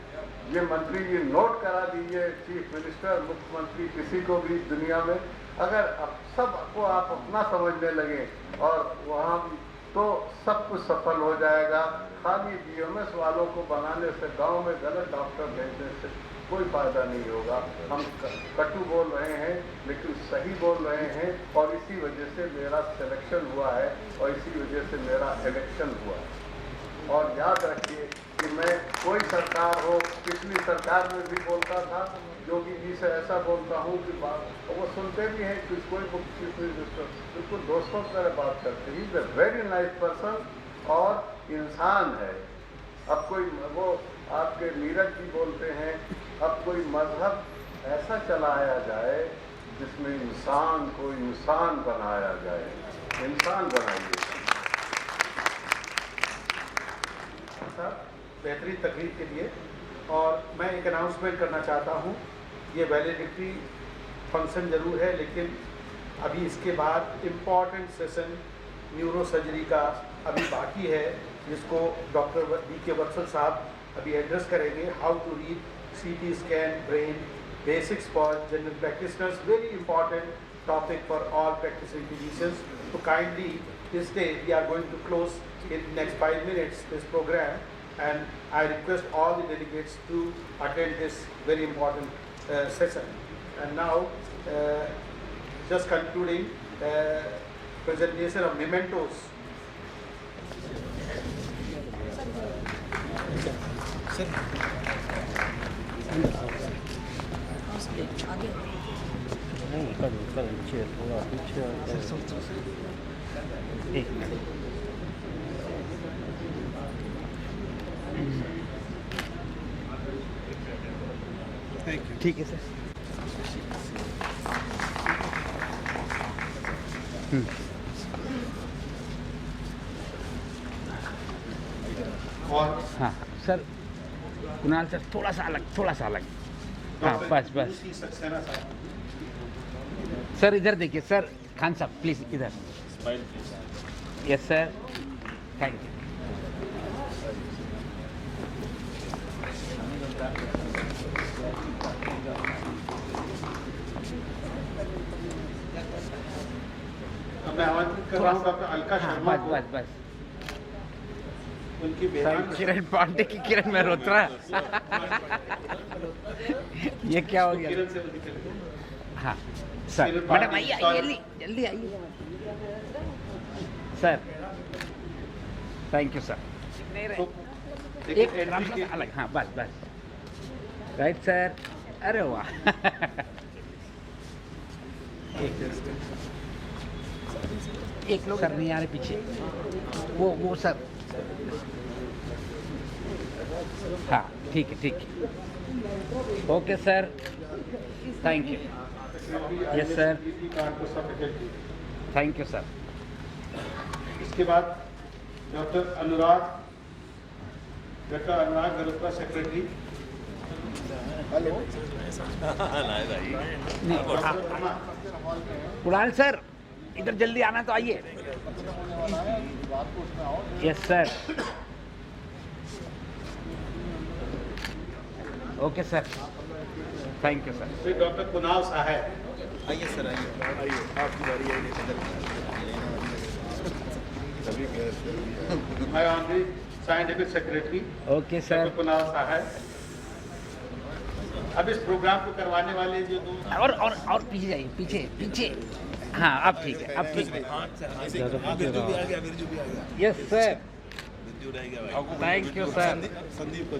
ये मंत्री जी नोट करा दीजिए, चीफ मिनिस्टर, मुख्यमंत्री, किसी को भी दुनिया में अगर अब सबको आप अपना समझने लगे और वहाँ भी, तो सब कुछ सफल हो जाएगा। खाली BMS वालों को बनाने से, गांव में गलत डॉक्टर भेजने से कोई फायदा नहीं होगा। हम कटु बोल रहे हैं लेकिन सही बोल रहे हैं, और इसी वजह से मेरा सिलेक्शन हुआ है और इसी वजह से मेरा इलेक्शन हुआ है। और याद रखिए कि मैं कोई सरकार हो, पिछली सरकार में भी बोलता था, योगी जी से ऐसा बोलता हूँ कि बात, और वो सुनते भी हैं कि कोई चीफ मिनिस्टर बिल्कुल दोस्तों की तरह बात करते हैं। Is a very nice person और इंसान है। अब कोई वो आपके नीरज जी बोलते हैं, अब कोई मजहब ऐसा चलाया जाए जिसमें इंसान को इंसान बनाया जाए। इंसान बनाइए। बेहतरीन तकरीर के लिए। और मैं एक अनाउंसमेंट करना चाहता हूँ, ये वैलिडिटी फंक्शन ज़रूर है, लेकिन अभी इसके बाद इम्पॉर्टेंट सेशन न्यूरो सर्जरी का अभी बाकी है, जिसको डॉक्टर DK वत्सल साहब अभी एड्रेस करेंगे। How to read CT scan brain, basics for general practitioners, very important topic for all practising physicians. तो kindly this day we are going to close in next 5 minutes this program, and I request all the delegates to attend this very important session. And now just concluding presentation of mementos. एक minute. ठीक है sir. और हाँ sir, Kunal sir थोड़ा सा अलग। हाँ बस सक्सेना साहब, सर इधर देखिए सर, खान साहब प्लीज इधर। Yes sir, thank you. मैं आमंत्रित कर रहा हूँ डॉक्टर अलका शर्मा को। बस उनकी बेहद किरण पांडे की किरण मेहरोत्रा। ये क्या हो गया? किरण से वो निकल हाँ सर, मैडम आइए, जल्दी आइए सर। Thank you sir. एक अलग, हाँ बस राइट सर। अरे वाह। एक लोग सर नहीं आ रहे पीछे, वो सर। हाँ ठीक है। Okay sir, thank you. Yes sir, card को सब फैकल्टी। Thank you sir. इसके बाद doctor Anurag Garutra secretary. Kunal sir इधर जल्दी आना तो आइए। Yes sir. Okay sir, thank you sir. फिर डॉक्टर कुणाल साहब। आइए सर, आइए आपकी बारी है। My honorary scientific secretary okay sir. Kunal sahab. अब इस प्रोग्राम को करवाने वाले जो दो और पीछे जाइए, पीछे पीछे। हाँ अब ठीक है, अब ठीक है। Yes sir, thank you sir. Sandeep को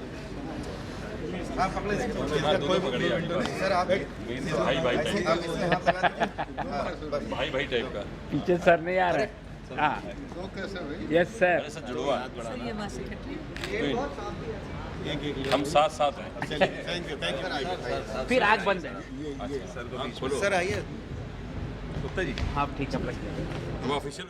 सर आप भाई टाइप का पीछे सर नहीं आ रहा है। हाँ यस सर। जुड़वा सर ये मां सेक्रेटरी हम साथ हैं। थैंक यू फिर आग बंद है। सर सर आइए गुप्ता जी हाँ ठीक है। वो ऑफिशियल